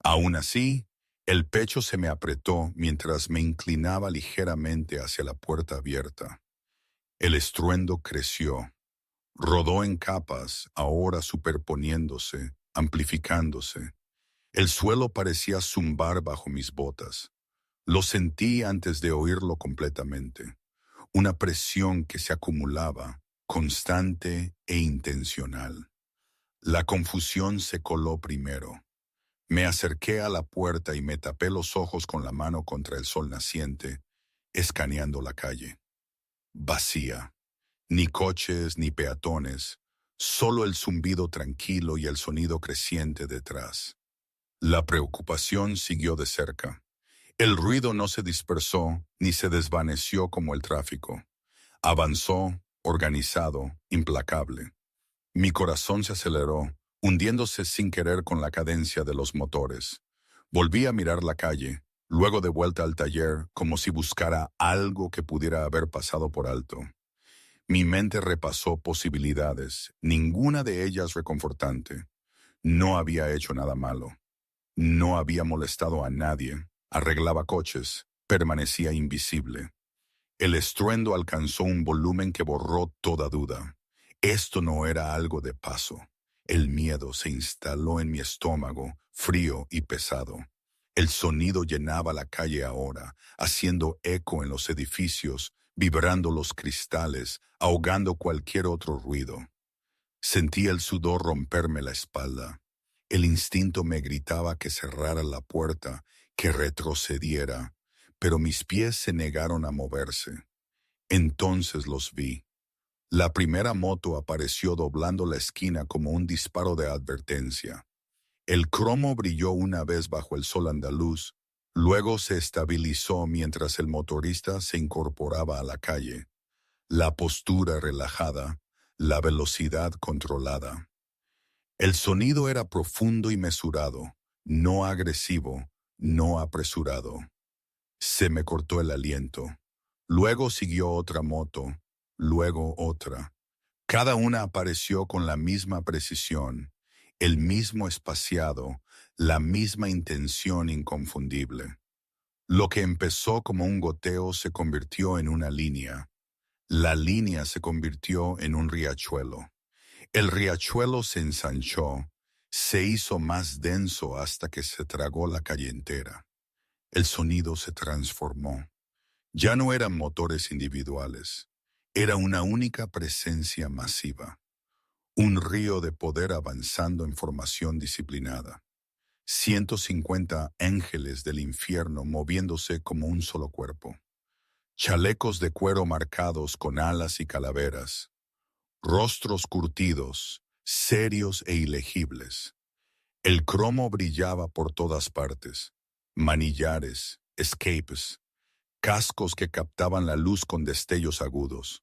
Aún así, el pecho se me apretó mientras me inclinaba ligeramente hacia la puerta abierta. El estruendo creció, rodó en capas, ahora superponiéndose, amplificándose. El suelo parecía zumbar bajo mis botas. Lo sentí antes de oírlo completamente. Una presión que se acumulaba, constante e intencional. La confusión se coló primero. Me acerqué a la puerta y me tapé los ojos con la mano contra el sol naciente, escaneando la calle. Vacía. Ni coches ni peatones, solo el zumbido tranquilo y el sonido creciente detrás. La preocupación siguió de cerca. El ruido no se dispersó ni se desvaneció como el tráfico. Avanzó, organizado, implacable. Mi corazón se aceleró, hundiéndose sin querer con la cadencia de los motores. Volví a mirar la calle, luego de vuelta al taller, como si buscara algo que pudiera haber pasado por alto. Mi mente repasó posibilidades, ninguna de ellas reconfortante. No había hecho nada malo. No había molestado a nadie. Arreglaba coches. Permanecía invisible. El estruendo alcanzó un volumen que borró toda duda. Esto no era algo de paso. El miedo se instaló en mi estómago, frío y pesado. El sonido llenaba la calle ahora, haciendo eco en los edificios, vibrando los cristales, ahogando cualquier otro ruido. Sentí el sudor romperme la espalda. El instinto me gritaba que cerrara la puerta, que retrocediera, pero mis pies se negaron a moverse. Entonces los vi. La primera moto apareció doblando la esquina como un disparo de advertencia. El cromo brilló una vez bajo el sol andaluz, luego se estabilizó mientras el motorista se incorporaba a la calle. La postura relajada, la velocidad controlada. El sonido era profundo y mesurado, no agresivo, no apresurado. Se me cortó el aliento. Luego siguió otra moto, luego otra. Cada una apareció con la misma precisión, el mismo espaciado, la misma intención inconfundible. Lo que empezó como un goteo se convirtió en una línea. La línea se convirtió en un riachuelo. El riachuelo se ensanchó, se hizo más denso hasta que se tragó la calle entera. El sonido se transformó. Ya no eran motores individuales. Era una única presencia masiva. Un río de poder avanzando en formación disciplinada. 150 ángeles del infierno moviéndose como un solo cuerpo. Chalecos de cuero marcados con alas y calaveras. Rostros curtidos, serios e ilegibles. El cromo brillaba por todas partes. Manillares, escapes, cascos que captaban la luz con destellos agudos.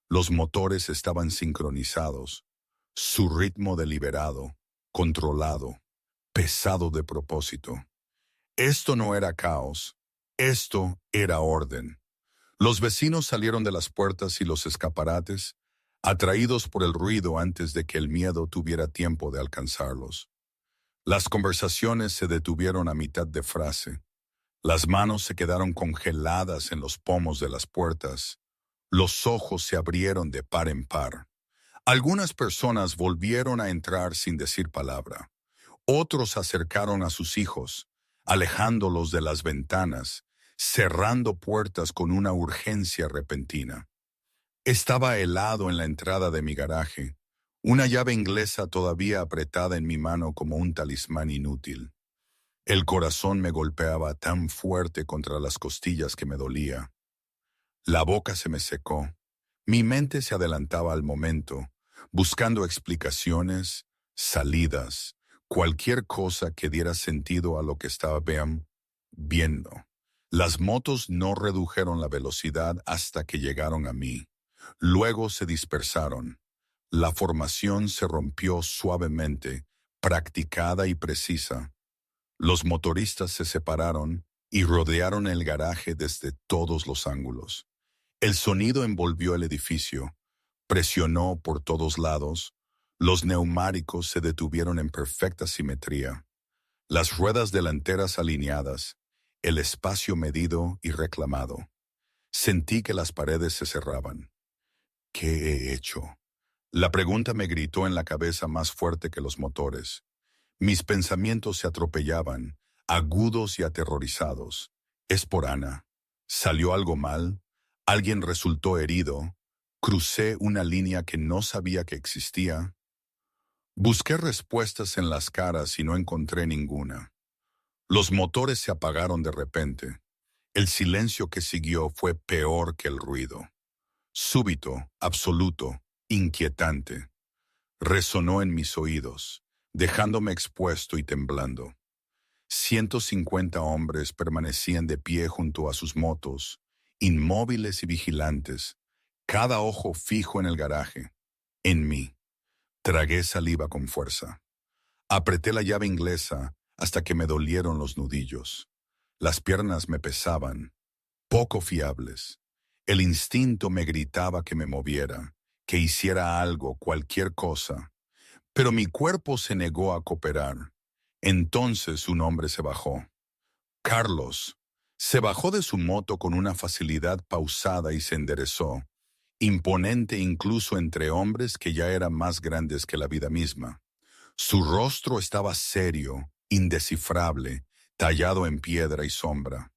Los motores estaban sincronizados, su ritmo deliberado, controlado, pesado de propósito. Esto no era caos, esto era orden. Los vecinos salieron de las puertas y los escaparates, atraídos por el ruido antes de que el miedo tuviera tiempo de alcanzarlos. Las conversaciones se detuvieron a mitad de frase. Las manos se quedaron congeladas en los pomos de las puertas. Los ojos se abrieron de par en par. Algunas personas volvieron a entrar sin decir palabra. Otros acercaron a sus hijos, alejándolos de las ventanas, cerrando puertas con una urgencia repentina. Estaba helado en la entrada de mi garaje, una llave inglesa todavía apretada en mi mano como un talismán inútil. El corazón me golpeaba tan fuerte contra las costillas que me dolía. La boca se me secó. Mi mente se adelantaba al momento, buscando explicaciones, salidas, cualquier cosa que diera sentido a lo que estaba viendo. Las motos no redujeron la velocidad hasta que llegaron a mí. Luego se dispersaron. La formación se rompió suavemente, practicada y precisa. Los motoristas se separaron y rodearon el garaje desde todos los ángulos. El sonido envolvió el edificio, presionó por todos lados, los neumáticos se detuvieron en perfecta simetría, las ruedas delanteras alineadas, el espacio medido y reclamado. Sentí que las paredes se cerraban. ¿Qué he hecho? La pregunta me gritó en la cabeza más fuerte que los motores. Mis pensamientos se atropellaban, agudos y aterrorizados. ¿Es por Ana? ¿Salió algo mal? ¿Alguien resultó herido? ¿Crucé una línea que no sabía que existía? Busqué respuestas en las caras y no encontré ninguna. Los motores se apagaron de repente. El silencio que siguió fue peor que el ruido. Súbito, absoluto, inquietante. Resonó en mis oídos, dejándome expuesto y temblando. 150 hombres permanecían de pie junto a sus motos, inmóviles y vigilantes, cada ojo fijo en el garaje, en mí. Tragué saliva con fuerza. Apreté la llave inglesa hasta que me dolieron los nudillos. Las piernas me pesaban, poco fiables. El instinto me gritaba que me moviera, que hiciera algo, cualquier cosa. Pero mi cuerpo se negó a cooperar. Entonces un hombre se bajó. Carlos. Se bajó de su moto con una facilidad pausada y se enderezó, imponente incluso entre hombres que ya eran más grandes que la vida misma. Su rostro estaba serio, indescifrable, tallado en piedra y sombra.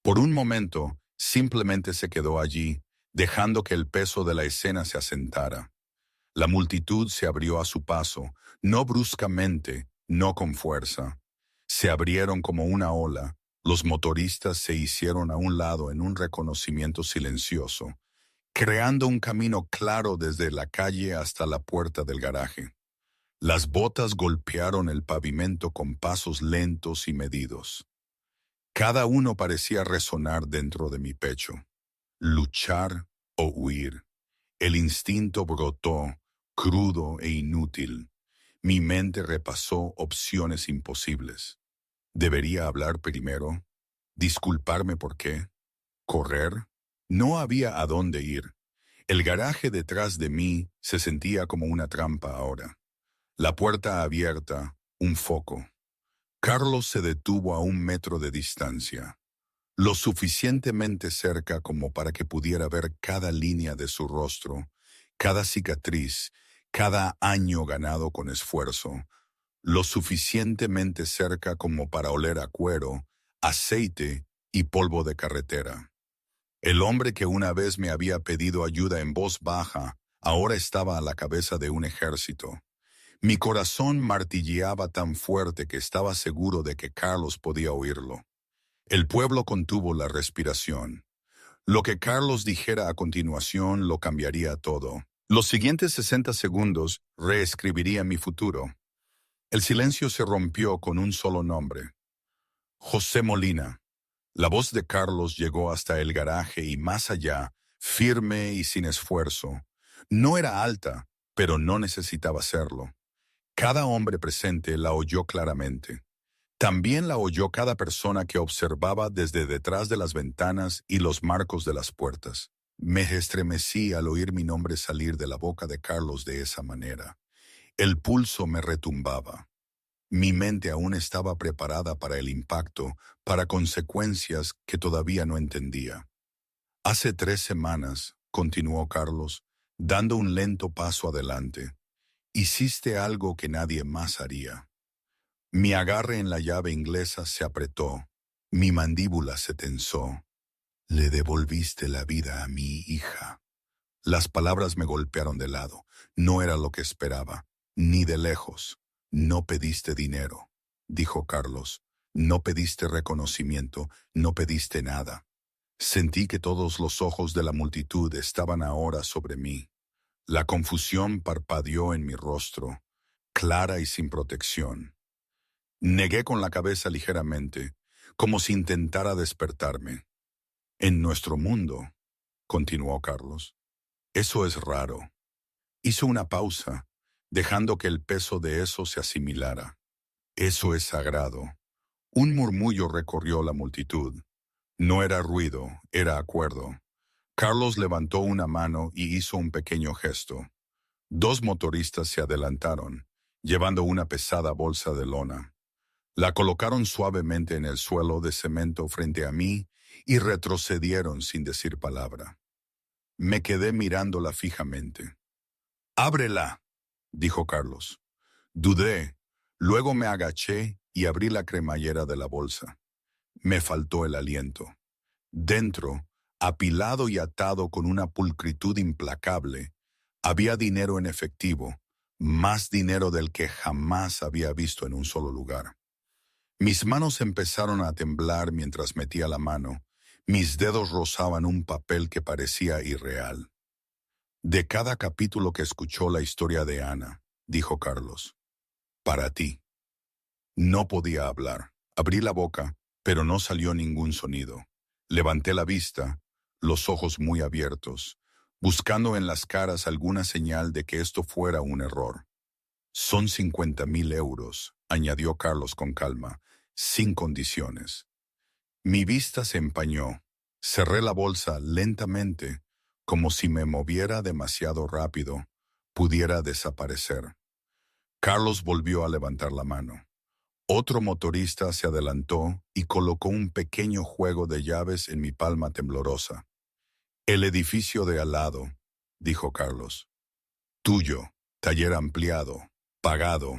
Por un momento, simplemente se quedó allí, dejando que el peso de la escena se asentara. La multitud se abrió a su paso, no bruscamente, no con fuerza. Se abrieron como una ola, los motoristas se hicieron a un lado en un reconocimiento silencioso, creando un camino claro desde la calle hasta la puerta del garaje. Las botas golpearon el pavimento con pasos lentos y medidos. Cada uno parecía resonar dentro de mi pecho. Luchar o huir. El instinto brotó, crudo e inútil. Mi mente repasó opciones imposibles. ¿Debería hablar primero? ¿Disculparme por qué? ¿Correr? No había a dónde ir. El garaje detrás de mí se sentía como una trampa ahora. La puerta abierta, un foco. Carlos se detuvo a 1 metro de distancia, lo suficientemente cerca como para que pudiera ver cada línea de su rostro, cada cicatriz, cada año ganado con esfuerzo, lo suficientemente cerca como para oler a cuero, aceite y polvo de carretera. El hombre que una vez me había pedido ayuda en voz baja, ahora estaba a la cabeza de un ejército. Mi corazón martilleaba tan fuerte que estaba seguro de que Carlos podía oírlo. El pueblo contuvo la respiración. Lo que Carlos dijera a continuación lo cambiaría todo. Los siguientes 60 segundos reescribirían mi futuro. El silencio se rompió con un solo nombre. José Molina. La voz de Carlos llegó hasta el garaje y más allá, firme y sin esfuerzo. No era alta, pero no necesitaba serlo. Cada hombre presente la oyó claramente. También la oyó cada persona que observaba desde detrás de las ventanas y los marcos de las puertas. Me estremecí al oír mi nombre salir de la boca de Carlos de esa manera. El pulso me retumbaba. Mi mente aún estaba preparada para el impacto, para consecuencias que todavía no entendía. Hace 3 semanas, continuó Carlos, dando un lento paso adelante, hiciste algo que nadie más haría. Mi agarre en la llave inglesa se apretó, mi mandíbula se tensó. Le devolviste la vida a mi hija. Las palabras me golpearon de lado. No era lo que esperaba, ni de lejos. No pediste dinero, dijo Carlos. No pediste reconocimiento, no pediste nada. Sentí que todos los ojos de la multitud estaban ahora sobre mí. La confusión parpadeó en mi rostro, clara y sin protección. Negué con la cabeza ligeramente, como si intentara despertarme. En nuestro mundo, continuó Carlos, eso es raro. Hizo una pausa, dejando que el peso de eso se asimilara. Eso es sagrado. Un murmullo recorrió la multitud. No era ruido, era acuerdo. Carlos levantó una mano y hizo un pequeño gesto. 2 motoristas se adelantaron, llevando una pesada bolsa de lona. La colocaron suavemente en el suelo de cemento frente a mí y retrocedieron sin decir palabra. Me quedé mirándola fijamente. «Ábrela», dijo Carlos. Dudé, luego me agaché y abrí la cremallera de la bolsa. Me faltó el aliento. Dentro, apilado y atado con una pulcritud implacable, había dinero en efectivo, más dinero del que jamás había visto en un solo lugar. Mis manos empezaron a temblar mientras metía la mano. Mis dedos rozaban un papel que parecía irreal. De cada capítulo que escuchó la historia de Ana, dijo Carlos. Para ti. No podía hablar. Abrí la boca, pero no salió ningún sonido. Levanté la vista, los ojos muy abiertos, buscando en las caras alguna señal de que esto fuera un error. Son 50.000 euros, añadió Carlos con calma, sin condiciones. Mi vista se empañó. Cerré la bolsa lentamente, como si me moviera demasiado rápido, pudiera desaparecer. Carlos volvió a levantar la mano. Otro motorista se adelantó y colocó un pequeño juego de llaves en mi palma temblorosa. El edificio de al lado, dijo Carlos. Tuyo, taller ampliado, pagado.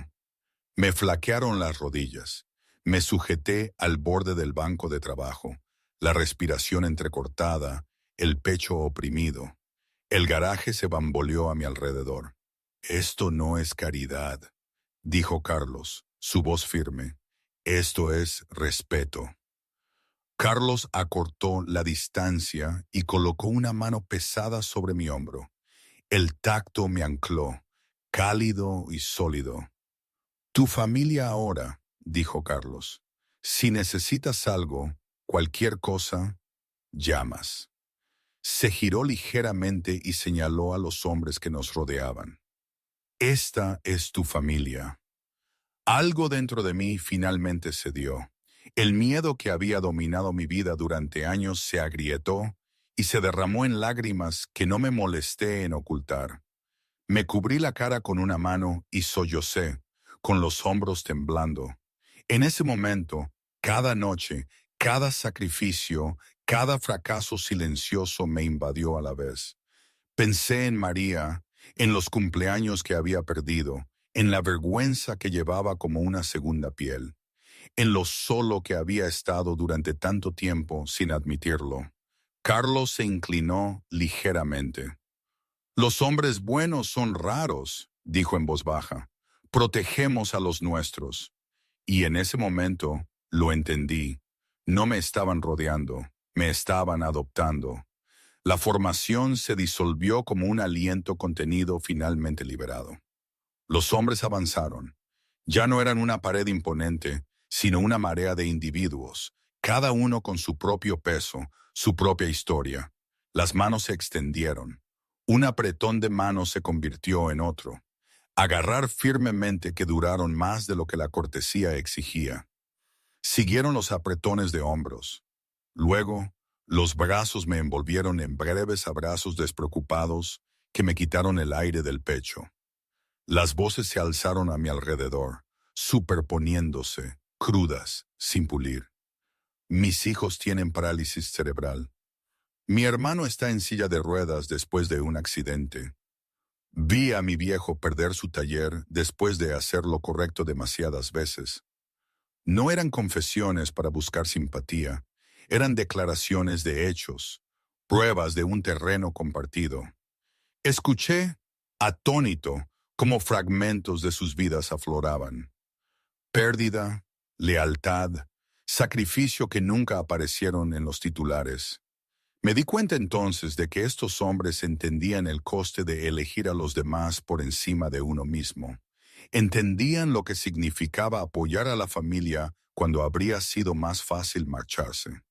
Me flaquearon las rodillas. Me sujeté al borde del banco de trabajo, la respiración entrecortada, el pecho oprimido. El garaje se bamboleó a mi alrededor. Esto no es caridad, dijo Carlos, su voz firme. Esto es respeto. Carlos acortó la distancia y colocó una mano pesada sobre mi hombro. El tacto me ancló, cálido y sólido. Tu familia ahora, dijo Carlos. Si necesitas algo, cualquier cosa, llamas. Se giró ligeramente y señaló a los hombres que nos rodeaban. Esta es tu familia. Algo dentro de mí finalmente cedió. El miedo que había dominado mi vida durante años se agrietó y se derramó en lágrimas que no me molesté en ocultar. Me cubrí la cara con una mano y sollocé, con los hombros temblando. En ese momento, cada noche, cada sacrificio, cada fracaso silencioso me invadió a la vez. Pensé en María, en los cumpleaños que había perdido, en la vergüenza que llevaba como una segunda piel, en lo solo que había estado durante tanto tiempo sin admitirlo. Carlos se inclinó ligeramente. Los hombres buenos son raros, dijo en voz baja. Protegemos a los nuestros. Y en ese momento lo entendí. No me estaban rodeando, me estaban adoptando. La formación se disolvió como un aliento contenido finalmente liberado. Los hombres avanzaron. Ya no eran una pared imponente, sino una marea de individuos, cada uno con su propio peso, su propia historia. Las manos se extendieron. Un apretón de manos se convirtió en otro. Agarrar firmemente que duraron más de lo que la cortesía exigía. Siguieron los apretones de hombros. Luego, los brazos me envolvieron en breves abrazos despreocupados que me quitaron el aire del pecho. Las voces se alzaron a mi alrededor. superponiéndose, crudas, sin pulir. Mis hijos tienen parálisis cerebral. Mi hermano está en silla de ruedas después de un accidente. Vi a mi viejo perder su taller después de hacer lo correcto demasiadas veces. No eran confesiones para buscar simpatía, eran declaraciones de hechos, pruebas de un terreno compartido. Escuché, atónito, cómo fragmentos de sus vidas afloraban. Pérdida, lealtad, sacrificio que nunca aparecieron en los titulares. Me di cuenta entonces de que estos hombres entendían el coste de elegir a los demás por encima de uno mismo. Entendían lo que significaba apoyar a la familia cuando habría sido más fácil marcharse.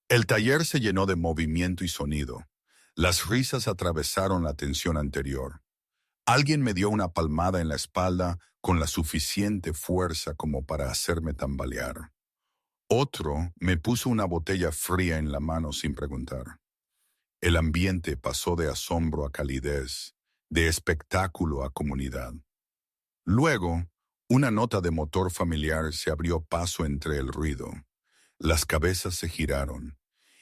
El taller se llenó de movimiento y sonido. Las risas atravesaron la tensión anterior. Alguien me dio una palmada en la espalda con la suficiente fuerza como para hacerme tambalear. Otro me puso una botella fría en la mano sin preguntar. El ambiente pasó de asombro a calidez, de espectáculo a comunidad. Luego, una nota de motor familiar se abrió paso entre el ruido. Las cabezas se giraron.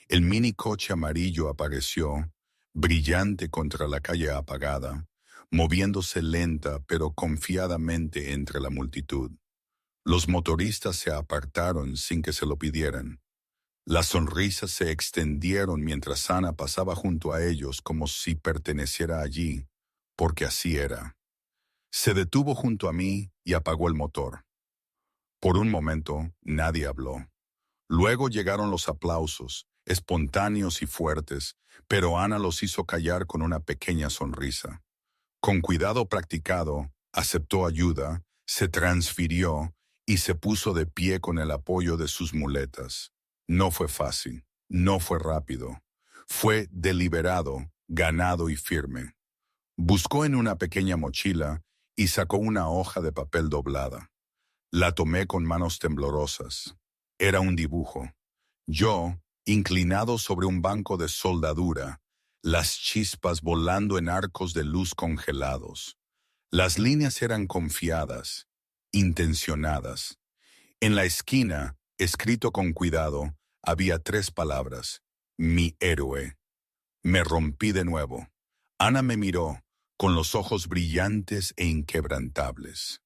El mini coche amarillo apareció, brillante contra la calle apagada, moviéndose lenta pero confiadamente entre la multitud. Los motoristas se apartaron sin que se lo pidieran. Las sonrisas se extendieron mientras Ana pasaba junto a ellos como si perteneciera allí, porque así era. Se detuvo junto a mí y apagó el motor. Por un momento, nadie habló. Luego llegaron los aplausos, espontáneos y fuertes, pero Ana los hizo callar con una pequeña sonrisa. Con cuidado practicado, aceptó ayuda, se transfirió y se puso de pie con el apoyo de sus muletas. No fue fácil, no fue rápido. Fue deliberado, ganado y firme. Buscó en una pequeña mochila y sacó una hoja de papel doblada. La tomé con manos temblorosas. Era un dibujo. Yo, inclinado sobre un banco de soldadura, las chispas volando en arcos de luz congelados. Las líneas eran confiadas, intencionadas. En la esquina, escrito con cuidado, había 3 palabras: mi héroe. Me rompí de nuevo. Ana me miró, con los ojos brillantes e inquebrantables.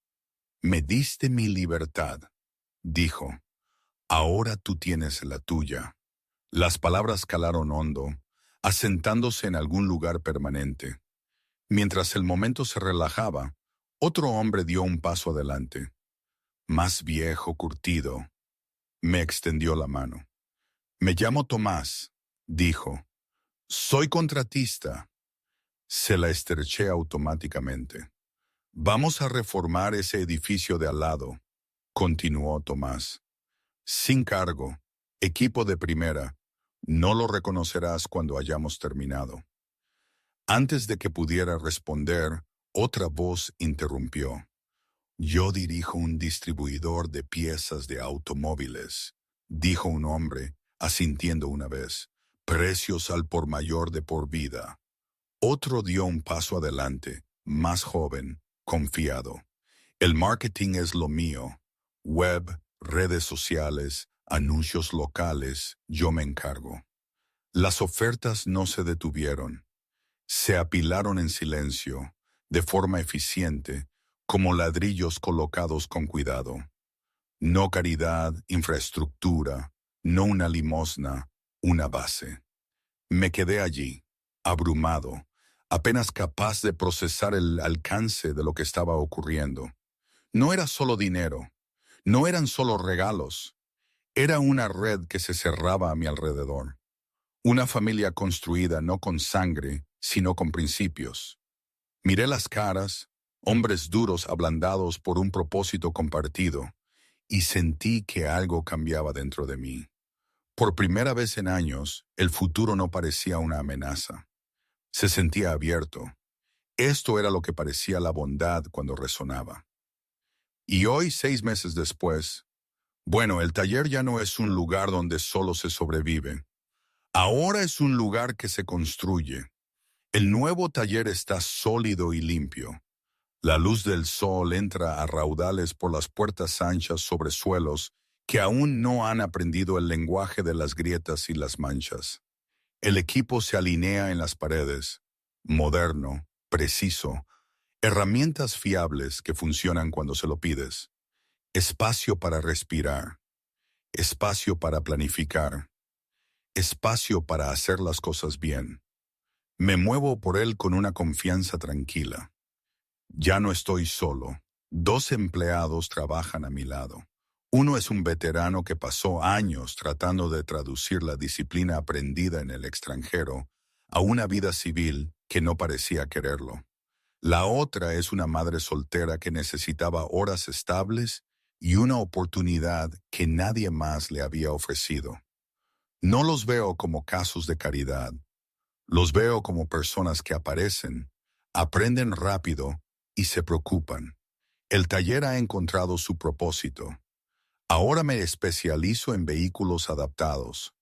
Me diste mi libertad, dijo. Ahora tú tienes la tuya. Las palabras calaron hondo, asentándose en algún lugar permanente. Mientras el momento se relajaba, otro hombre dio un paso adelante. Más viejo, curtido. Me extendió la mano. Me llamo Tomás, dijo. Soy contratista. Se la estreché automáticamente. Vamos a reformar ese edificio de al lado, continuó Tomás. Sin cargo, equipo de primera. No lo reconocerás cuando hayamos terminado. Antes de que pudiera responder, otra voz interrumpió. Yo dirijo un distribuidor de piezas de automóviles, dijo un hombre, asintiendo una vez. Precios al por mayor de por vida. Otro dio un paso adelante, más joven, confiado. El marketing es lo mío. Web, redes sociales, anuncios locales, yo me encargo. Las ofertas no se detuvieron. Se apilaron en silencio, de forma eficiente, como ladrillos colocados con cuidado. No caridad, infraestructura, no una limosna, una base. Me quedé allí, abrumado, apenas capaz de procesar el alcance de lo que estaba ocurriendo. No era solo dinero, no eran solo regalos, era una red que se cerraba a mi alrededor. Una familia construida no con sangre, sino con principios. Miré las caras, hombres duros ablandados por un propósito compartido, y sentí que algo cambiaba dentro de mí. Por primera vez en años, el futuro no parecía una amenaza. Se sentía abierto. Esto era lo que parecía la bondad cuando resonaba. Y hoy, 6 meses después, bueno, el taller ya no es un lugar donde solo se sobrevive. Ahora es un lugar que se construye. El nuevo taller está sólido y limpio. La luz del sol entra a raudales por las puertas anchas sobre suelos que aún no han aprendido el lenguaje de las grietas y las manchas. El equipo se alinea en las paredes, moderno, preciso, herramientas fiables que funcionan cuando se lo pides, espacio para respirar, espacio para planificar, espacio para hacer las cosas bien. Me muevo por él con una confianza tranquila. Ya no estoy solo. 2 empleados trabajan a mi lado. Uno es un veterano que pasó años tratando de traducir la disciplina aprendida en el extranjero a una vida civil que no parecía quererlo. La otra es una madre soltera que necesitaba horas estables y una oportunidad que nadie más le había ofrecido. No los veo como casos de caridad. Los veo como personas que aparecen, aprenden rápido y se preocupan. El taller ha encontrado su propósito. Ahora me especializo en vehículos adaptados,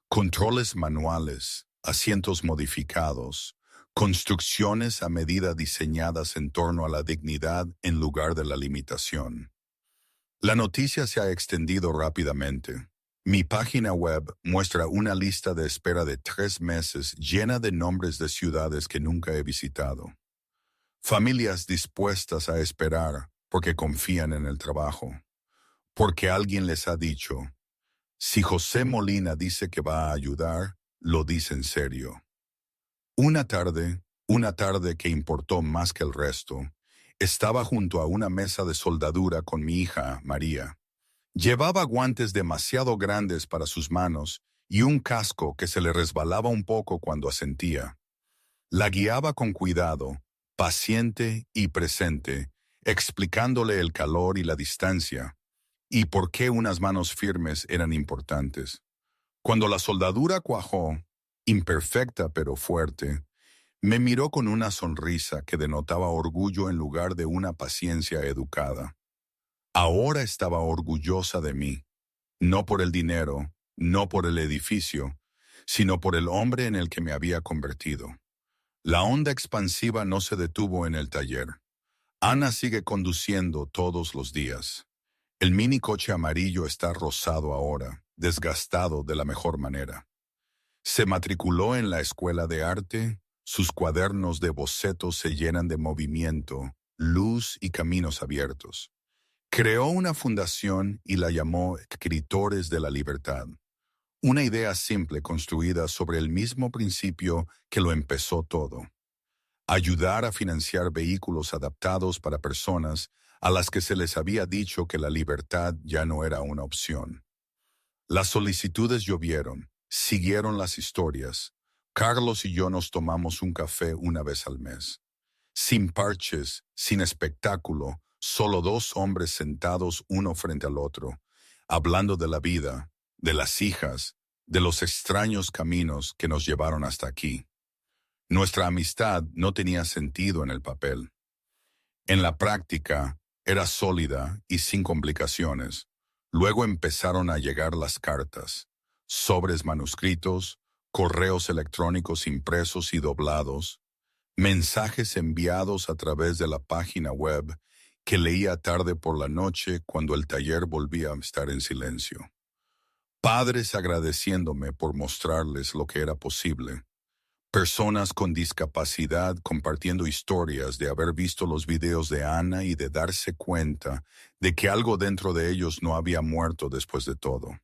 controles manuales, asientos modificados, construcciones a medida diseñadas en torno a la dignidad en lugar de la limitación. La noticia se ha extendido rápidamente. Mi página web muestra una lista de espera de 3 meses llena de nombres de ciudades que nunca he visitado. Familias dispuestas a esperar porque confían en el trabajo, porque alguien les ha dicho, si José Molina dice que va a ayudar, lo dice en serio. Una tarde que importó más que el resto, estaba junto a una mesa de soldadura con mi hija, María. Llevaba guantes demasiado grandes para sus manos y un casco que se le resbalaba un poco cuando asentía. La guiaba con cuidado, paciente y presente, explicándole el calor y la distancia, y por qué unas manos firmes eran importantes. Cuando la soldadura cuajó, imperfecta pero fuerte, me miró con una sonrisa que denotaba orgullo en lugar de una paciencia educada. Ahora estaba orgullosa de mí, no por el dinero, no por el edificio, sino por el hombre en el que me había convertido. La onda expansiva no se detuvo en el taller. Ana sigue conduciendo todos los días. El mini coche amarillo está rosado ahora, desgastado de la mejor manera. Se matriculó en la escuela de arte, sus cuadernos de bocetos se llenan de movimiento, luz y caminos abiertos. Creó una fundación y la llamó Escritores de la Libertad. Una idea simple construida sobre el mismo principio que lo empezó todo. Ayudar a financiar vehículos adaptados para personas a las que se les había dicho que la libertad ya no era una opción. Las solicitudes llovieron, siguieron las historias. Carlos y yo nos tomamos un café una vez al mes. Sin parches, sin espectáculo, solo 2 hombres sentados uno frente al otro, hablando de la vida, de las hijas, de los extraños caminos que nos llevaron hasta aquí. Nuestra amistad no tenía sentido en el papel. En la práctica, era sólida y sin complicaciones. Luego empezaron a llegar las cartas, sobres manuscritos, correos electrónicos impresos y doblados, mensajes enviados a través de la página web que leía tarde por la noche cuando el taller volvía a estar en silencio. Padres agradeciéndome por mostrarles lo que era posible. Personas con discapacidad compartiendo historias de haber visto los videos de Ana y de darse cuenta de que algo dentro de ellos no había muerto después de todo.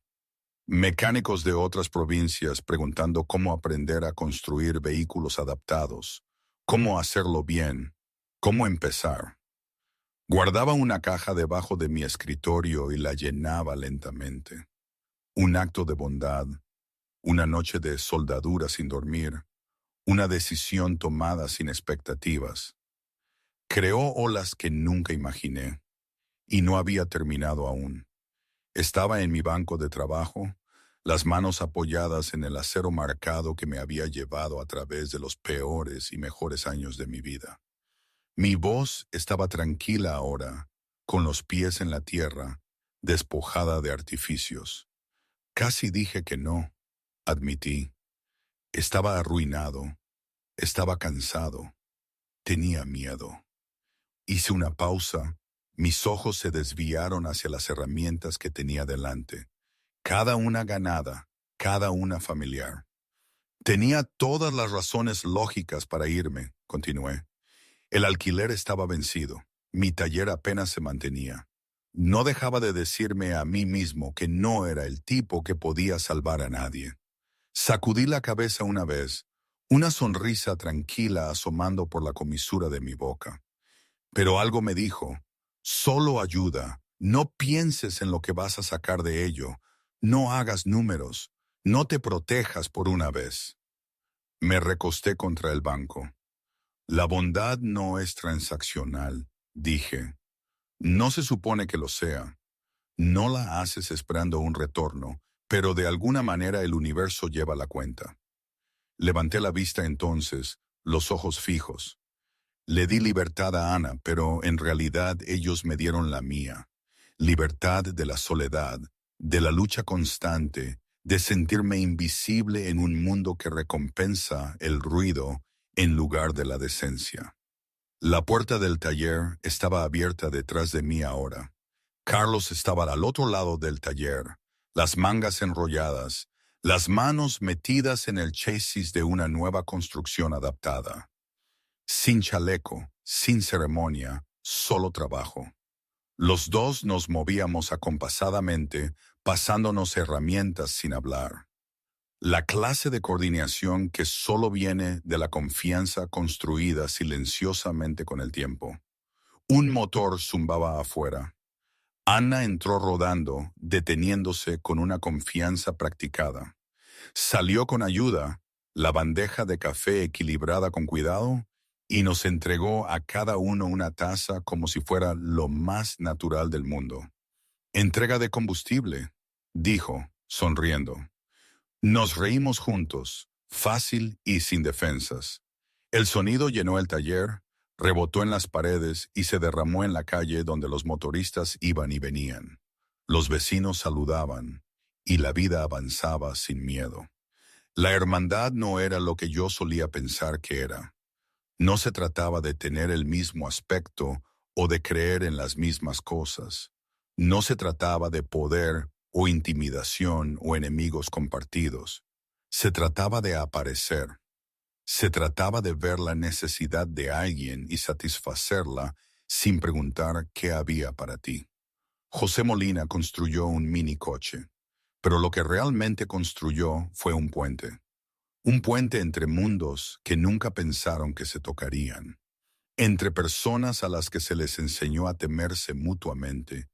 Mecánicos de otras provincias preguntando cómo aprender a construir vehículos adaptados, cómo hacerlo bien, cómo empezar. Guardaba una caja debajo de mi escritorio y la llenaba lentamente. Un acto de bondad, una noche de soldadura sin dormir, una decisión tomada sin expectativas. Creó olas que nunca imaginé, y no había terminado aún. Estaba en mi banco de trabajo, las manos apoyadas en el acero marcado que me había llevado a través de los peores y mejores años de mi vida. Mi voz estaba tranquila ahora, con los pies en la tierra, despojada de artificios. Casi dije que no, admití. Estaba arruinado, estaba cansado, tenía miedo. Hice una pausa. Mis ojos se desviaron hacia las herramientas que tenía delante. Cada una ganada, cada una familiar. Tenía todas las razones lógicas para irme, continué. El alquiler estaba vencido. Mi taller apenas se mantenía. No dejaba de decirme a mí mismo que no era el tipo que podía salvar a nadie. Sacudí la cabeza una vez, una sonrisa tranquila asomando por la comisura de mi boca. Pero algo me dijo, solo ayuda, no pienses en lo que vas a sacar de ello, no hagas números, no te protejas por una vez. Me recosté contra el banco. La bondad no es transaccional, dije. No se supone que lo sea. No la haces esperando un retorno, pero de alguna manera el universo lleva la cuenta. Levanté la vista entonces, los ojos fijos. Le di libertad a Ana, pero en realidad ellos me dieron la mía. Libertad de la soledad, de la lucha constante, de sentirme invisible en un mundo que recompensa el ruido en lugar de la decencia. La puerta del taller estaba abierta detrás de mí ahora. Carlos estaba al otro lado del taller, las mangas enrolladas, las manos metidas en el chasis de una nueva construcción adaptada. Sin chaleco, sin ceremonia, solo trabajo. Los dos nos movíamos acompasadamente, pasándonos herramientas sin hablar. La clase de coordinación que solo viene de la confianza construida silenciosamente con el tiempo. Un motor zumbaba afuera. Ana entró rodando, deteniéndose con una confianza practicada. Salió con ayuda, la bandeja de café equilibrada con cuidado, y nos entregó a cada uno una taza como si fuera lo más natural del mundo. Entrega de combustible, dijo, sonriendo. Nos reímos juntos, fácil y sin defensas. El sonido llenó el taller, rebotó en las paredes y se derramó en la calle donde los motoristas iban y venían. Los vecinos saludaban, y la vida avanzaba sin miedo. La hermandad no era lo que yo solía pensar que era. No se trataba de tener el mismo aspecto o de creer en las mismas cosas. No se trataba de poder o intimidación o enemigos compartidos. Se trataba de aparecer. Se trataba de ver la necesidad de alguien y satisfacerla sin preguntar qué había para ti. José Molina construyó un mini coche, pero lo que realmente construyó fue un puente. Un puente entre mundos que nunca pensaron que se tocarían. Entre personas a las que se les enseñó a temerse mutuamente.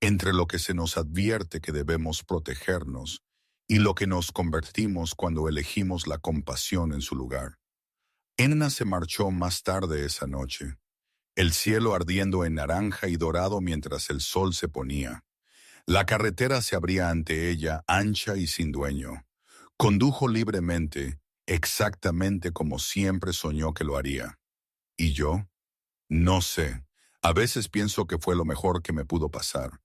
Entre lo que se nos advierte que debemos protegernos y lo que nos convertimos cuando elegimos la compasión en su lugar. Enna se marchó más tarde esa noche, el cielo ardiendo en naranja y dorado mientras el sol se ponía. La carretera se abría ante ella, ancha y sin dueño. Condujo libremente, exactamente como siempre soñó que lo haría. ¿Y yo? No sé. A veces pienso que fue lo mejor que me pudo pasar.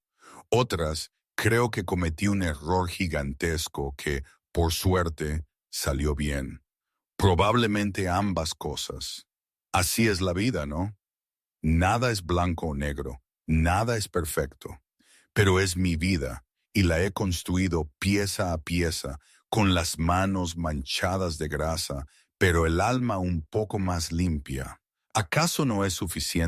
Otras, creo que cometí un error gigantesco que, por suerte, salió bien. Probablemente ambas cosas. Así es la vida, ¿no? Nada es blanco o negro, nada es perfecto. Pero es mi vida, y la he construido pieza a pieza, con las manos manchadas de grasa, pero el alma un poco más limpia. ¿Acaso no es suficiente?